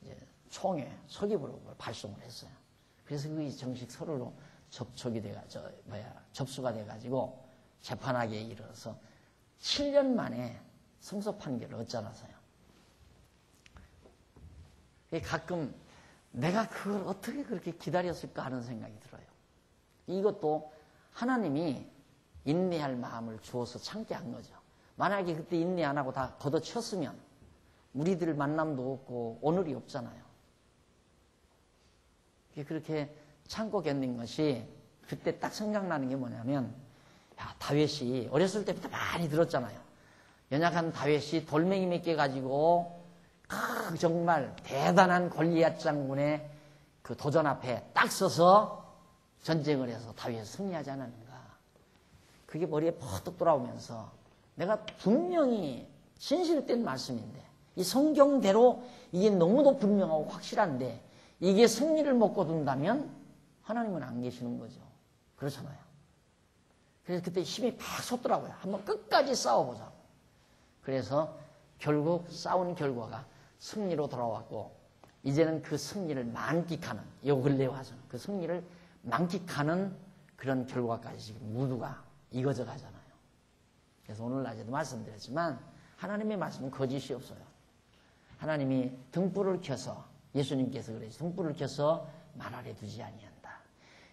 이제 총회 서기부로 그걸 발송을 했어요. 그래서 그게 정식 서류로 접수가 돼가지고 재판하기에 이르러서 7년 만에 승소 판결을 얻잖아서요. 가끔 내가 그걸 어떻게 그렇게 기다렸을까 하는 생각이 들어요. 이것도 하나님이 인내할 마음을 주어서 참게 한 거죠. 만약에 그때 인내 안 하고 다 걷어쳤으면 우리들 만남도 없고 오늘이 없잖아요. 그렇게 참고 견딘 것이 그때 딱 생각나는 게 뭐냐면 다윗이 어렸을 때부터 많이 들었잖아요. 연약한 다윗이 돌멩이 몇 개 가지고 정말 대단한 골리앗 장군의 그 도전 앞에 딱 서서 전쟁을 해서 다윗이 승리하지 않았는가. 그게 머리에 퍼뜩 돌아오면서 내가 분명히 진실된 말씀인데 이 성경대로 이게 너무도 분명하고 확실한데 이게 승리를 먹고 둔다면 하나님은 안 계시는 거죠. 그렇잖아요. 그래서 그때 힘이 팍 솟더라고요. 한번 끝까지 싸워보자고. 그래서 결국 싸운 결과가 승리로 돌아왔고 이제는 그 승리를 만끽하는 요 근래에 와서는 그 승리를 만끽하는 그런 결과까지 지금 모두가 이어져 가잖아요. 그래서 오늘 낮에도 말씀드렸지만 하나님의 말씀은 거짓이 없어요. 하나님이 등불을 켜서 예수님께서 그러지 등불을 켜서 말 아래 두지 아니한다.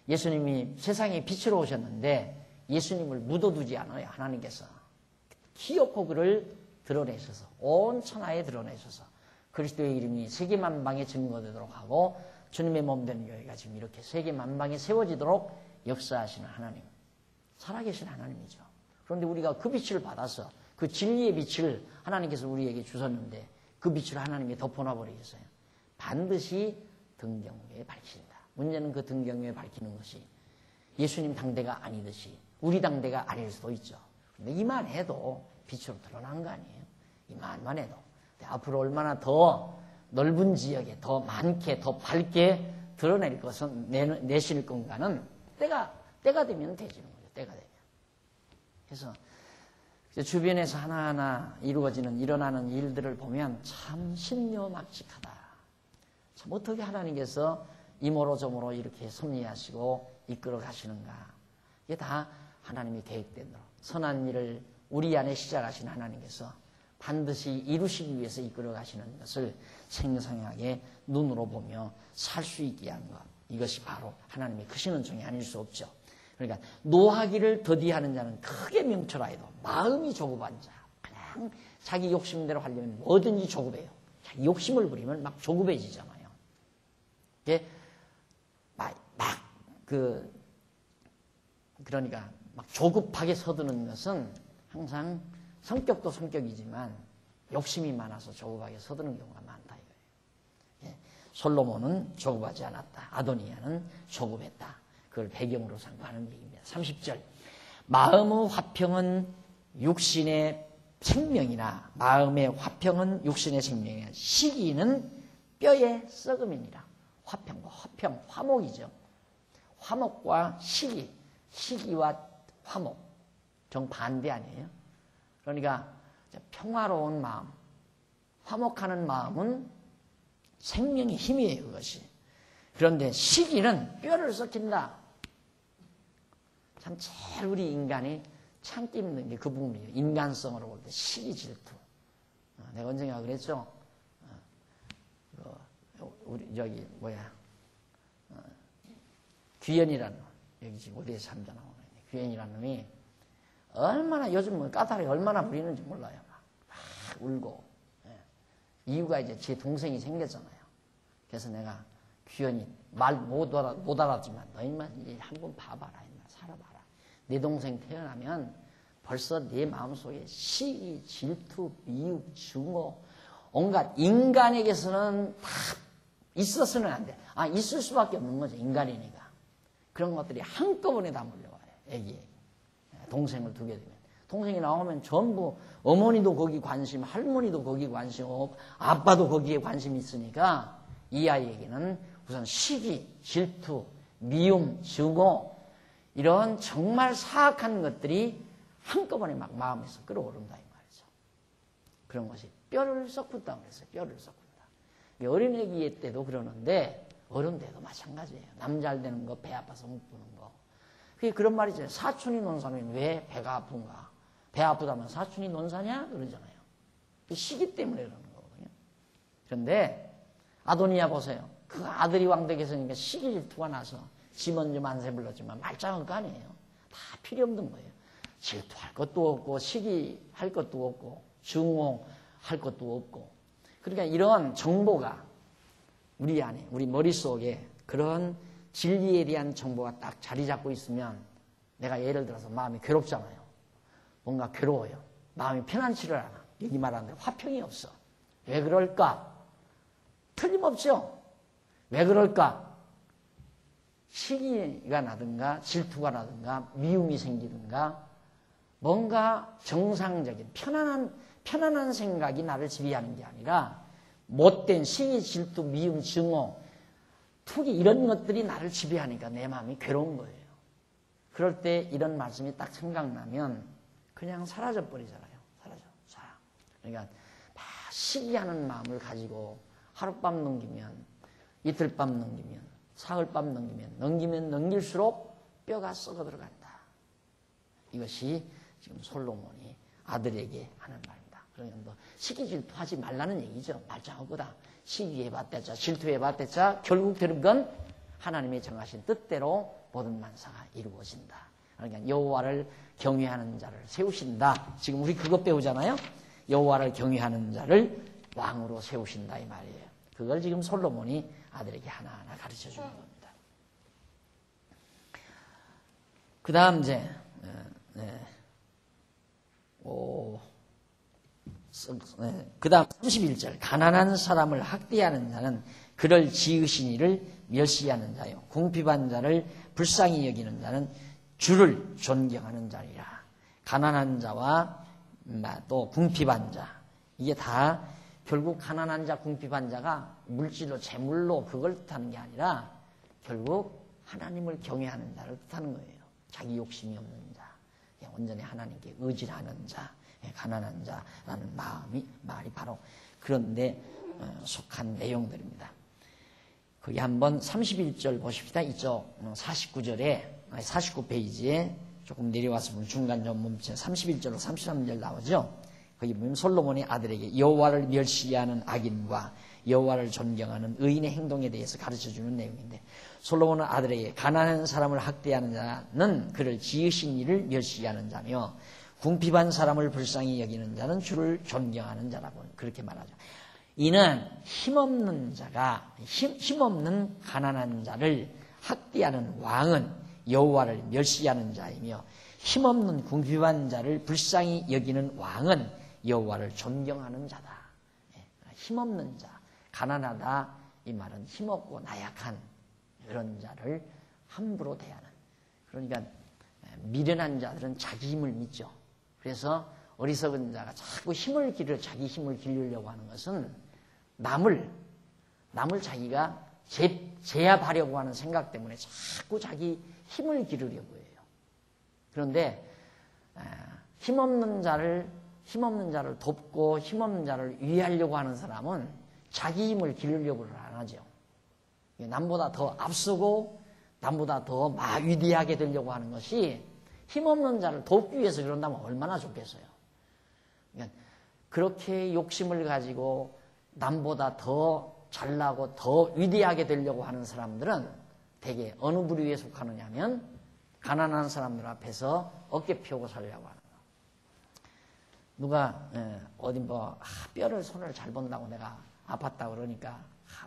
예수님이 세상에 빛으로 오셨는데 예수님을 묻어두지 않아요. 하나님께서 기어코 그를 드러내셔서 온 천하에 드러내셔서 그리스도의 이름이 세계만방에 증거되도록 하고 주님의 몸된 교회가 지금 이렇게 세계만방에 세워지도록 역사하시는 하나님, 살아계신 하나님이죠. 그런데 우리가 그 빛을 받아서 그 진리의 빛을 하나님께서 우리에게 주셨는데 그 빛을 하나님이 덮어놔버리겠어요. 반드시 등경에 밝힌다. 문제는 그 등경에 밝히는 것이 예수님 당대가 아니듯이 우리 당대가 아닐 수도 있죠. 그런데 이만 해도 빛으로 드러난 거 아니에요. 이만만 해도. 앞으로 얼마나 더 넓은 지역에 더 많게 더 밝게 드러낼 것은 내실 건가는 때가 되면 되지는 거죠. 때가 되면. 그래서 주변에서 하나하나 이루어지는 일어나는 일들을 보면 참 신묘막측하다. 참 어떻게 하나님께서 이모로 저모로 이렇게 섭리하시고 이끌어 가시는가. 이게 다 하나님이 계획된 대로 선한 일을 우리 안에 시작하신 하나님께서 반드시 이루시기 위해서 이끌어 가시는 것을 생생하게 눈으로 보며 살 수 있게 한 것. 이것이 바로 하나님의 크신 은총이 아닐 수 없죠. 그러니까 노하기를 더디하는 자는 크게 명철하여도 마음이 조급한 자. 그냥 자기 욕심대로 하려면 뭐든지 조급해요. 자기 욕심을 부리면 막 조급해지잖아요. 이게 그러니까 막 조급하게 서두는 것은 항상 성격도 성격이지만 욕심이 많아서 조급하게 서두는 경우가 많다 이거예요. 예. 솔로몬은 조급하지 않았다. 아도니아는 조급했다. 그걸 배경으로 삼고 하는 얘기입니다. 30절. 마음의 화평은 육신의 생명이나 마음의 화평은 육신의 생명이나 시기는 뼈의 썩음이니라. 화평, 화목이죠. 화목과 시기와 화목. 정반대 아니에요? 그러니까 평화로운 마음, 화목하는 마음은 생명의 힘이에요, 그것이. 그런데 시기는 뼈를 썩힌다. 참 제일 우리 인간이 참기 힘든 게 그 부분이에요. 인간성으로 볼 때 시기 질투. 내가 언젠가 그랬죠. 우리 귀현이라는 여기 지금 어디에 잠자 나오네. 귀현이라는 놈이 얼마나 요즘 까다로이 얼마나 부리는지 몰라요. 막 울고. 예. 이유가 이제 제 동생이 생겼잖아요. 그래서 내가 귀현이 말 못 알았지만 너희만 한번 봐봐라. 살아봐라. 내 동생 태어나면 벌써 내 마음속에 시기, 질투, 미움, 증오 온갖 인간에게서는 다 있어서는 안 돼. 있을 수밖에 없는 거죠. 인간이니까. 그런 것들이 한꺼번에 다 몰려와요. 애기에게. 동생을 두게 되면. 동생이 나오면 전부 어머니도 거기 관심, 할머니도 거기 관심, 아빠도 거기에 관심이 있으니까 이 아이에게는 우선 시기, 질투, 미움, 증오 이런 정말 사악한 것들이 한꺼번에 막 마음에서 끌어오른다 이 말이죠. 그런 것이 뼈를 썩군다 그랬어요. 뼈를 썩군다. 어린애기 때도 그러는데 어른 때도 마찬가지예요. 남 잘 되는 거, 배 아파서 못 부는 거. 그게 그런 말이죠. 사촌이 논사면 왜 배가 아픈가? 배 아프다면 사촌이 논사냐? 그러잖아요. 시기 때문에 그러는 거거든요. 그런데 아도니아 보세요. 그 아들이 왕되겠으니까 시기 질투가 나서 지 먼저 만세 불렀지만 말짱한 거 아니에요. 다 필요 없는 거예요. 질투할 것도 없고 시기할 것도 없고 증오할 것도 없고. 그러니까 이런 정보가 우리 안에 우리 머릿속에 그런 진리에 대한 정보가 딱 자리 잡고 있으면 내가 예를 들어서 마음이 괴롭잖아요. 뭔가 괴로워요. 마음이 편안치를 않아. 여기 말하는데 화평이 없어. 왜 그럴까? 틀림없죠. 왜 그럴까? 시기가 나든가 질투가 나든가 미움이 생기든가 뭔가 정상적인 편안한 생각이 나를 지배하는 게 아니라 못된 시기, 질투, 미움, 증오 투기 이런 것들이 나를 지배하니까 내 마음이 괴로운 거예요. 그럴 때 이런 말씀이 딱 생각나면 그냥 사라져버리잖아요. 사라. 그러니까 막 시기하는 마음을 가지고 하룻밤 넘기면 이틀밤 넘기면 사흘밤 넘기면 넘길수록 뼈가 썩어 들어간다. 이것이 지금 솔로몬이 아들에게 하는 말입니다. 그러니까 뭐 시기 질투하지 말라는 얘기죠. 말짱할 거다. 시기해봤대자, 질투해봤대자, 결국 들은 건 하나님의 정하신 뜻대로 모든 만사가 이루어진다. 그러니까 여호와를 경외하는 자를 세우신다. 지금 우리 그것 배우잖아요. 여호와를 경외하는 자를 왕으로 세우신다 이 말이에요. 그걸 지금 솔로몬이 아들에게 하나하나 가르쳐 주는 겁니다. 그 다음 이제 그 다음 31절 가난한 사람을 학대하는 자는 그를 지으신 이를 멸시하는 자요 궁핍한 자를 불쌍히 여기는 자는 주를 존경하는 자리라. 가난한 자와 또 궁핍한 자 이게 다 결국 가난한 자 궁핍한 자가 물질로 재물로 그걸 뜻하는 게 아니라 결국 하나님을 경외하는 자를 뜻하는 거예요. 자기 욕심이 없는 자 온전히 하나님께 의지하는 자 가난한 자라는 말이 바로 그런데 속한 내용들입니다. 거기 한번 31절 보십시다. 이쪽 49페이지에 조금 내려와서 보면 중간 좀 멈춰 31절로 33절 나오죠. 거기 보면 솔로몬이 아들에게 여호와를 멸시하는 악인과 여호와를 존경하는 의인의 행동에 대해서 가르쳐주는 내용인데 솔로몬은 아들에게 가난한 사람을 학대하는 자는 그를 지으신 이를 멸시하는 자며 궁핍한 사람을 불쌍히 여기는 자는 주를 존경하는 자라고 그렇게 말하죠. 이는 힘없는 자가 힘없는 가난한 자를 학대하는 왕은 여호와를 멸시하는 자이며 힘없는 궁핍한 자를 불쌍히 여기는 왕은 여호와를 존경하는 자다. 힘없는 자, 가난하다 이 말은 힘없고 나약한 그런 자를 함부로 대하는 그러니까 미련한 자들은 자기 힘을 믿죠. 그래서 어리석은 자가 자꾸 자기 힘을 기르려고 하는 것은 남을 자기가 제압하려고 하는 생각 때문에 자꾸 자기 힘을 기르려고 해요. 그런데 힘없는 자를 돕고 힘없는 자를 위하려고 하는 사람은 자기 힘을 기르려고 안 하죠. 남보다 더 앞서고 남보다 더 위대하게 되려고 하는 것이 힘없는 자를 돕기 위해서 그런다면 얼마나 좋겠어요. 그러니까 그렇게 욕심을 가지고 남보다 더 잘나고 더 위대하게 되려고 하는 사람들은 대개 어느 부류에 속하느냐면 가난한 사람들 앞에서 어깨 펴고 살려고 하는 거. 누가 어디 뼈를 손을 잘 본다고 내가 아팠다고 그러니까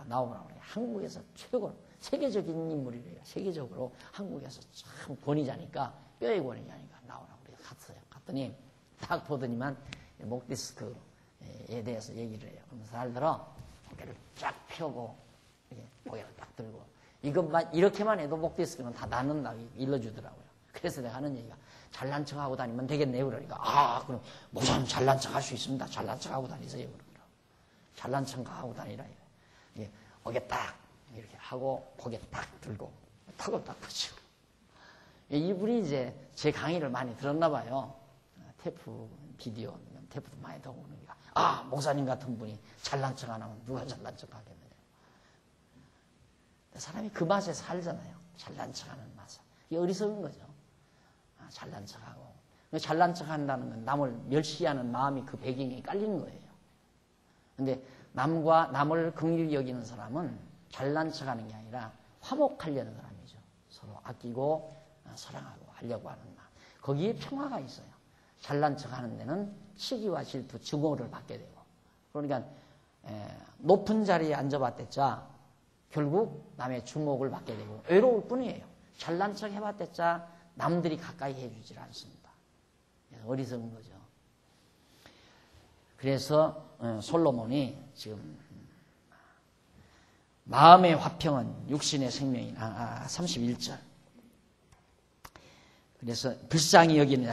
나오라고 그래요. 한국에서 최고 세계적인 인물이래요. 세계적으로 한국에서 참 권위자니까 뼈의 권위자니까 나오라고 그래요. 갔더니 딱 보더니만 목 디스크에 대해서 얘기를 해요. 그러면서 잘 들어 고개를 쫙 펴고 고개를 딱 들고 이렇게만 해도 목 디스크는 다 낫는다고 일러주더라고요. 그래서 내가 하는 얘기가 잘난 척하고 다니면 되겠네 그러니까 그럼 목사님 잘난 척할 수 있습니다. 잘난 척하고 다니세요 그러더라고요. 잘난 척하고 다니라 이래. 어깨 딱 이렇게 하고 고개 딱 들고 턱을 딱 붙이고 이분이 이제 제 강의를 많이 들었나 봐요. 테이프 비디오 테이프도 많이 듣고 그러니까 목사님 같은 분이 잘난 척 안 하면 누가 잘난 척 하겠느냐. 사람이 그 맛에 살잖아요. 잘난 척하는 맛에. 이게 어리석은 거죠. 잘난 척하고 잘난 척한다는 건 남을 멸시하는 마음이 그 배경에 깔리는 거예요. 근데 남을 긍휼히 여기는 사람은 잘난 척하는 게 아니라 화목하려는 사람이죠. 서로 아끼고 사랑하고 하려고 하는 마음. 거기에 평화가 있어요. 잘난 척하는 데는 시기와 질투, 증오를 받게 되고. 그러니까 높은 자리에 앉아봤댔자 결국 남의 주목을 받게 되고 외로울 뿐이에요. 잘난 척 해봤댔자 남들이 가까이 해주질 않습니다. 어리석은 거죠. 그래서 솔로몬이 지금 마음의 화평은 육신의 생명인 31절. 그래서 불쌍히 여기는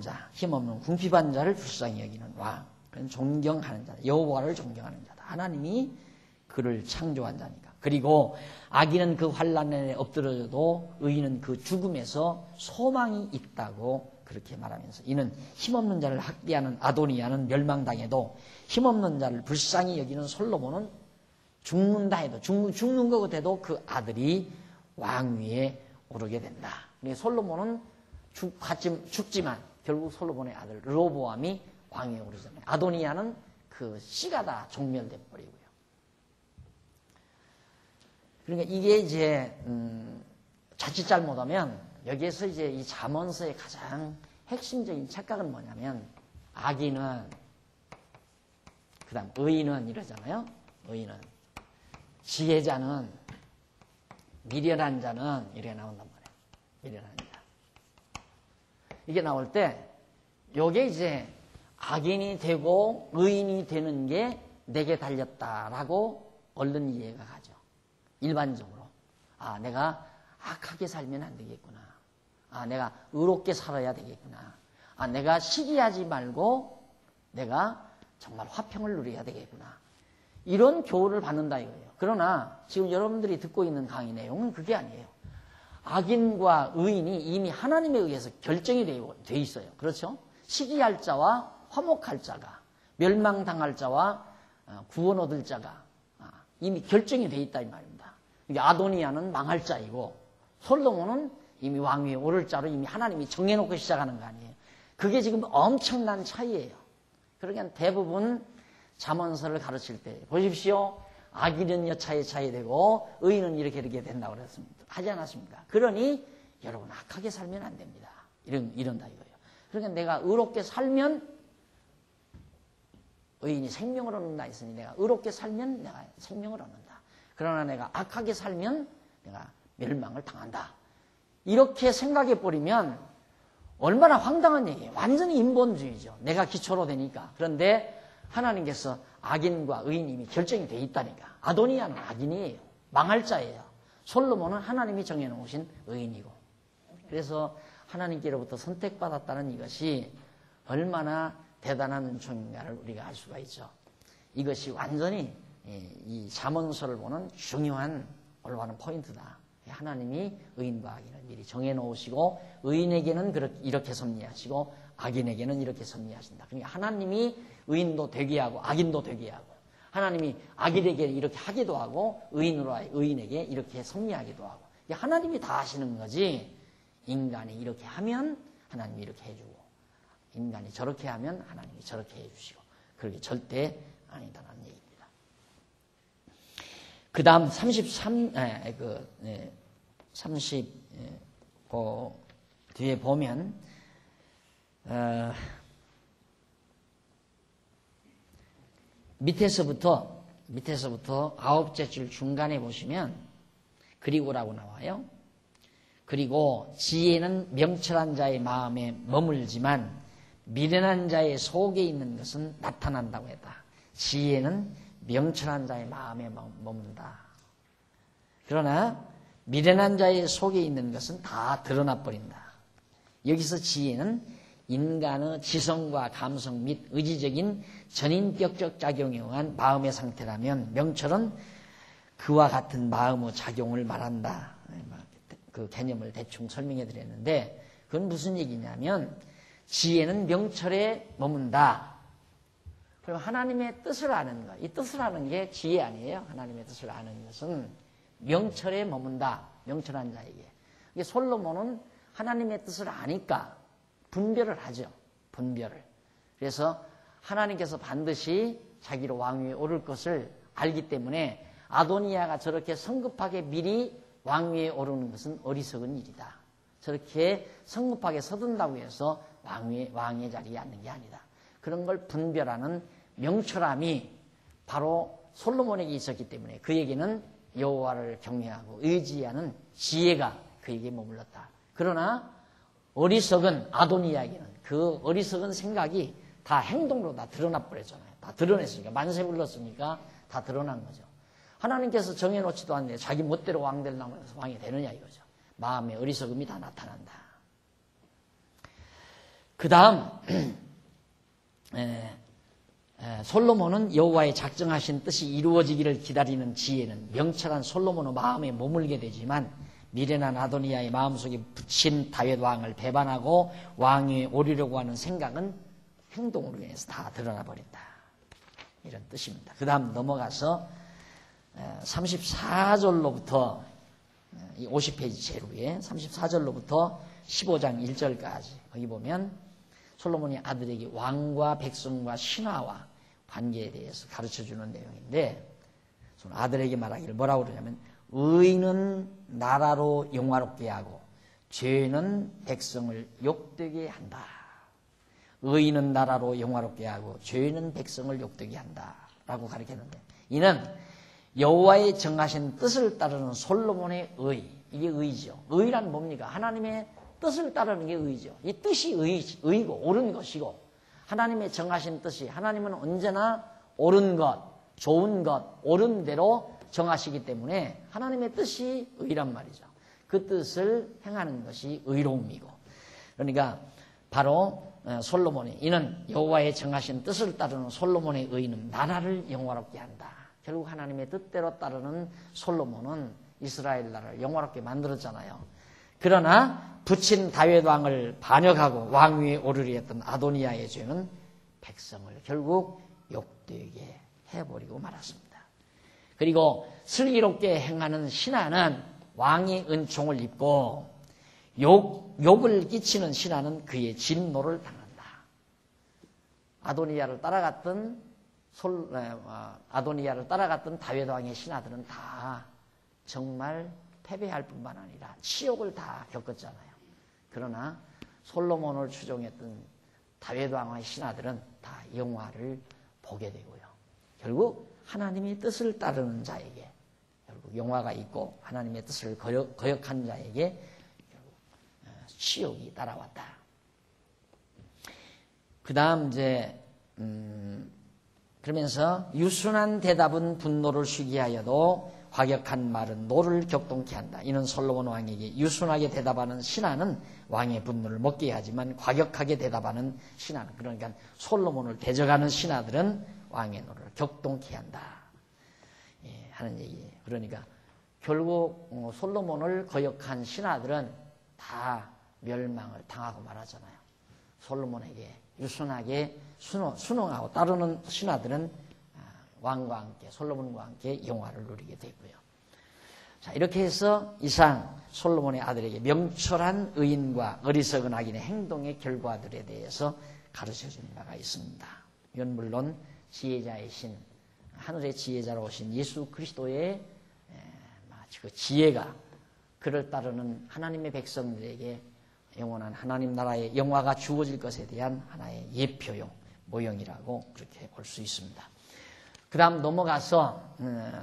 자, 힘없는 궁핍한 자를 불쌍히 여기는 왕. 그런 존경하는 자다. 여호와를 존경하는 자다. 하나님이 그를 창조한 자니까. 그리고 악인은 그 환난에 엎드려져도 의인은 그 죽음에서 소망이 있다고 그렇게 말하면서 이는 힘없는 자를 학대하는 아도니아는 멸망당해도 힘없는 자를 불쌍히 여기는 솔로몬은 죽는다 해도 죽는 것 같아도 그 아들이 왕위에 오르게 된다. 솔로몬은 죽지만 결국 솔로몬의 아들 르호보암이 왕위에 오르잖아요. 아도니아는 그 씨가 다 종멸돼 버리고요. 그러니까 이게 이제 자칫 잘못하면 여기에서 이제 이 잠언서의 가장 핵심적인 착각은 뭐냐면 악인은 그다음 의인은 이러잖아요. 의인은 지혜자는 미련한 자는 이렇게 나온단 말이에요. 미련한 자. 이게 나올 때 요게 이제 악인이 되고 의인이 되는 게 내게 달렸다라고 얼른 이해가 가죠. 일반적으로. 아, 내가 악하게 살면 안 되겠구나. 아, 내가 의롭게 살아야 되겠구나. 아, 내가 시기하지 말고 내가 정말 화평을 누려야 되겠구나. 이런 교훈을 받는다 이거예요. 그러나 지금 여러분들이 듣고 있는 강의 내용은 그게 아니에요. 악인과 의인이 이미 하나님에 의해서 결정이 돼 있어요. 그렇죠? 시기할 자와 화목할 자가, 멸망당할 자와 구원 얻을 자가 이미 결정이 돼 있다 이 말입니다. 아도니아는 망할 자이고 솔로몬은 이미 왕위에 오를 자로 이미 하나님이 정해놓고 시작하는 거 아니에요. 그게 지금 엄청난 차이예요. 그러니까 대부분 잠언서를 가르칠 때 보십시오. 악인은 여차에 차이 되고 의인은 이렇게 된다고 그랬습니다. 하지 않았습니까? 그러니 여러분 악하게 살면 안 됩니다. 이런다 이거예요. 그러니까 내가 의롭게 살면 의인이 생명을 얻는다 했으니 내가 의롭게 살면 내가 생명을 얻는다. 그러나 내가 악하게 살면 내가 멸망을 당한다. 이렇게 생각해 버리면 얼마나 황당한 얘기예요. 완전히 인본주의죠. 내가 기초로 되니까. 그런데 하나님께서 악인과 의인이 이미 결정이 돼 있다니까. 아도니아는 악인이에요. 망할 자예요. 솔로몬은 하나님이 정해놓으신 의인이고. 그래서 하나님께로부터 선택받았다는 이것이 얼마나 대단한 은총인가를 우리가 알 수가 있죠. 이것이 완전히 이 잠언서를 보는 중요한 올바른 포인트다. 하나님이 의인과 악인을 미리 정해놓으시고 의인에게는 이렇게 섭리하시고 악인에게는 이렇게 섭리하신다. 그러니까 하나님이 의인도 되게 하고 악인도 되게 하고 하나님이 악인에게 이렇게 하기도 하고 의인에게 이렇게 섭리하기도 하고 하나님이 다 하시는 거지. 인간이 이렇게 하면 하나님이 이렇게 해주고 인간이 저렇게 하면 하나님이 저렇게 해주시고 그렇게 절대 아니다라는 얘기입니다. 그 다음 30 뒤에 보면 밑에서부터 9째 줄 중간에 보시면 그리고라고 나와요. 그리고 지혜는 명철한 자의 마음에 머물지만 미련한 자의 속에 있는 것은 나타난다고 했다. 지혜는 명철한 자의 마음에 머문다. 그러나 미련한 자의 속에 있는 것은 다 드러나 버린다. 여기서 지혜는 인간의 지성과 감성 및 의지적인 전인격적 작용에 의한 마음의 상태라면 명철은 그와 같은 마음의 작용을 말한다. 그 개념을 대충 설명해 드렸는데 그건 무슨 얘기냐면 지혜는 명철에 머문다. 그럼 하나님의 뜻을 아는 것, 이 뜻을 아는 게 지혜 아니에요. 하나님의 뜻을 아는 것은 명철에 머문다. 명철한 자에게. 이게 솔로몬은 하나님의 뜻을 아니까 분별을 하죠. 분별을. 그래서 하나님께서 반드시 자기로 왕위에 오를 것을 알기 때문에 아도니아가 저렇게 성급하게 미리 왕위에 오르는 것은 어리석은 일이다. 저렇게 성급하게 서든다고 해서 왕의 자리에 앉는 게 아니다. 그런 걸 분별하는 명철함이 바로 솔로몬에게 있었기 때문에 그에게는 여호와를 경외하고 의지하는 지혜가 그에게 머물렀다. 그러나 어리석은 아도니아에게는 그 어리석은 생각이 다 행동으로 다 드러나 버렸잖아요. 다 드러냈으니까 만세 불렀으니까 다 드러난 거죠. 하나님께서 정해놓지도 않는데 자기 멋대로 왕 되려고 해서 왕이 되느냐 이거죠. 마음의 어리석음이 다 나타난다. 그 다음 솔로몬은 여호와의 작정하신 뜻이 이루어지기를 기다리는 지혜는 명철한 솔로몬의 마음에 머물게 되지만 미련한 아도니아의 마음속에 붙인 다윗 왕을 배반하고 왕위에 오르려고 하는 생각은 행동으로 인해서 다 드러나 버린다. 이런 뜻입니다. 그 다음 넘어가서 34절로부터 50페이지 제일 위에 34절로부터 15장 1절까지 거기 보면 솔로몬이 아들에게 왕과 백성과 신하와 관계에 대해서 가르쳐주는 내용인데, 아들에게 말하기를 뭐라고 그러냐면, 의인은 나라로 영화롭게 하고 죄는 백성을 욕되게 한다. 의인은 나라로 영화롭게 하고 죄는 백성을 욕되게 한다 라고 가르쳤는데, 이는 여호와의 정하신 뜻을 따르는 솔로몬의 의, 이게 의죠. 의란 뭡니까? 하나님의 뜻을 따르는 게 의죠. 이 뜻이 의고 옳은 것이고, 하나님의 정하신 뜻이, 하나님은 언제나 옳은 것, 좋은 것, 옳은 대로 정하시기 때문에 하나님의 뜻이 의란 말이죠. 그 뜻을 행하는 것이 의로움이고, 그러니까 바로 솔로몬이, 이는 여호와의 정하신 뜻을 따르는 솔로몬의 의는 나라를 영화롭게 한다. 결국 하나님의 뜻대로 따르는 솔로몬은 이스라엘 나라를 영화롭게 만들었잖아요. 그러나 부친 다윗 왕을 반역하고 왕위에 오르려 했던 아도니아의 죄는 백성을 결국 욕되게 해버리고 말았습니다. 그리고 슬기롭게 행하는 신하는 왕의 은총을 입고 욕을 끼치는 신하는 그의 진노를 당한다. 아도니아를 따라갔던 다윗 왕의 신하들은 다 정말 패배할 뿐만 아니라 치욕을 다 겪었잖아요. 그러나 솔로몬을 추종했던 다윗 왕의 신하들은 다 영화를 보게 되고요. 결국 하나님의 뜻을 따르는 자에게 결국 영화가 있고, 하나님의 뜻을 거역한 자에게 결국 치욕이 따라왔다. 그 다음 이제 그러면서 유순한 대답은 분노를 쉬게 하여도 과격한 말은 노를 격동케 한다. 이는 솔로몬 왕에게 유순하게 대답하는 신하는 왕의 분노를 먹게 하지만 과격하게 대답하는 신하는, 그러니까 솔로몬을 대적하는 신하들은 왕의 노를 격동케 한다. 예, 하는 얘기예요. 그러니까 결국 솔로몬을 거역한 신하들은 다 멸망을 당하고 말하잖아요. 솔로몬에게 유순하게 순응하고 따르는 신하들은 왕과 함께, 솔로몬과 함께 영화를 누리게 되고요. 자, 이렇게 해서 이상 솔로몬의 아들에게 명철한 의인과 어리석은 악인의 행동의 결과들에 대해서 가르쳐 주는 바가 있습니다. 이건 물론 지혜자의 신, 하늘의 지혜자로 오신 예수 그리스도의 그 지혜가 그를 따르는 하나님의 백성들에게 영원한 하나님 나라의 영화가 주어질 것에 대한 하나의 예표용, 모형이라고 그렇게 볼 수 있습니다. 그 다음 넘어가서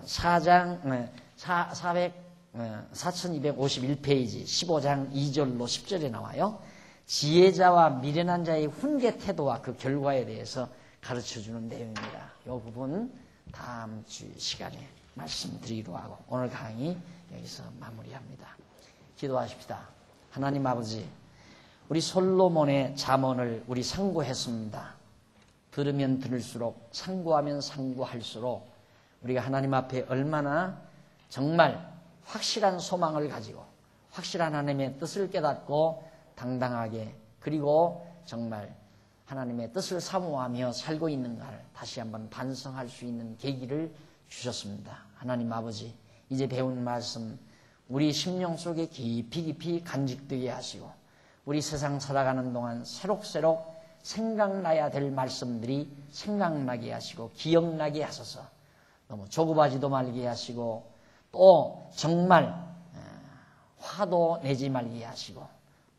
4251페이지 15장 2절로 10절에 나와요. 지혜자와 미련한 자의 훈계 태도와 그 결과에 대해서 가르쳐주는 내용입니다. 이 부분 다음 주 시간에 말씀드리기로 하고 오늘 강의 여기서 마무리합니다. 기도하십시다. 하나님 아버지, 우리 솔로몬의 잠언을 우리 상고했습니다. 들으면 들을수록, 상고하면 상고할수록 우리가 하나님 앞에 얼마나 정말 확실한 소망을 가지고 확실한 하나님의 뜻을 깨닫고 당당하게, 그리고 정말 하나님의 뜻을 사모하며 살고 있는가를 다시 한번 반성할 수 있는 계기를 주셨습니다. 하나님 아버지, 이제 배운 말씀 우리 심령 속에 깊이 간직되게 하시고, 우리 세상 살아가는 동안 새록새록 생각나야 될 말씀들이 생각나게 하시고 기억나게 하소서. 너무 조급하지도 말게 하시고, 또 정말 화도 내지 말게 하시고,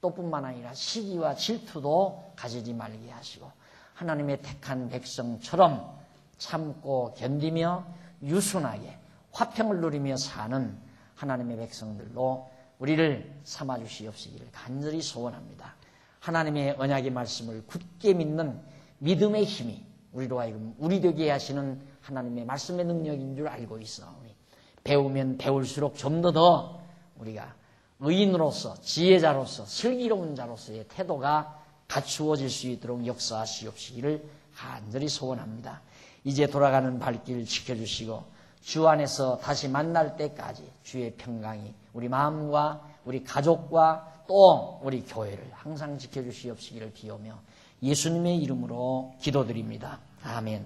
또 뿐만 아니라 시기와 질투도 가지지 말게 하시고, 하나님의 택한 백성처럼 참고 견디며 유순하게 화평을 누리며 사는 하나님의 백성들로 우리를 삼아주시옵시기를 간절히 소원합니다. 하나님의 언약의 말씀을 굳게 믿는 믿음의 힘이 우리로 하여금 우리 되게 하시는 하나님의 말씀의 능력인 줄 알고 있사오니, 배우면 배울수록 좀 더 우리가 의인으로서, 지혜자로서, 슬기로운 자로서의 태도가 갖추어질 수 있도록 역사하시옵시기를 간절히 소원합니다. 이제 돌아가는 발길 지켜주시고 주 안에서 다시 만날 때까지 주의 평강이 우리 마음과 우리 가족과 또 우리 교회를 항상 지켜주시옵시기를 비오며 예수님의 이름으로 기도드립니다. 아멘.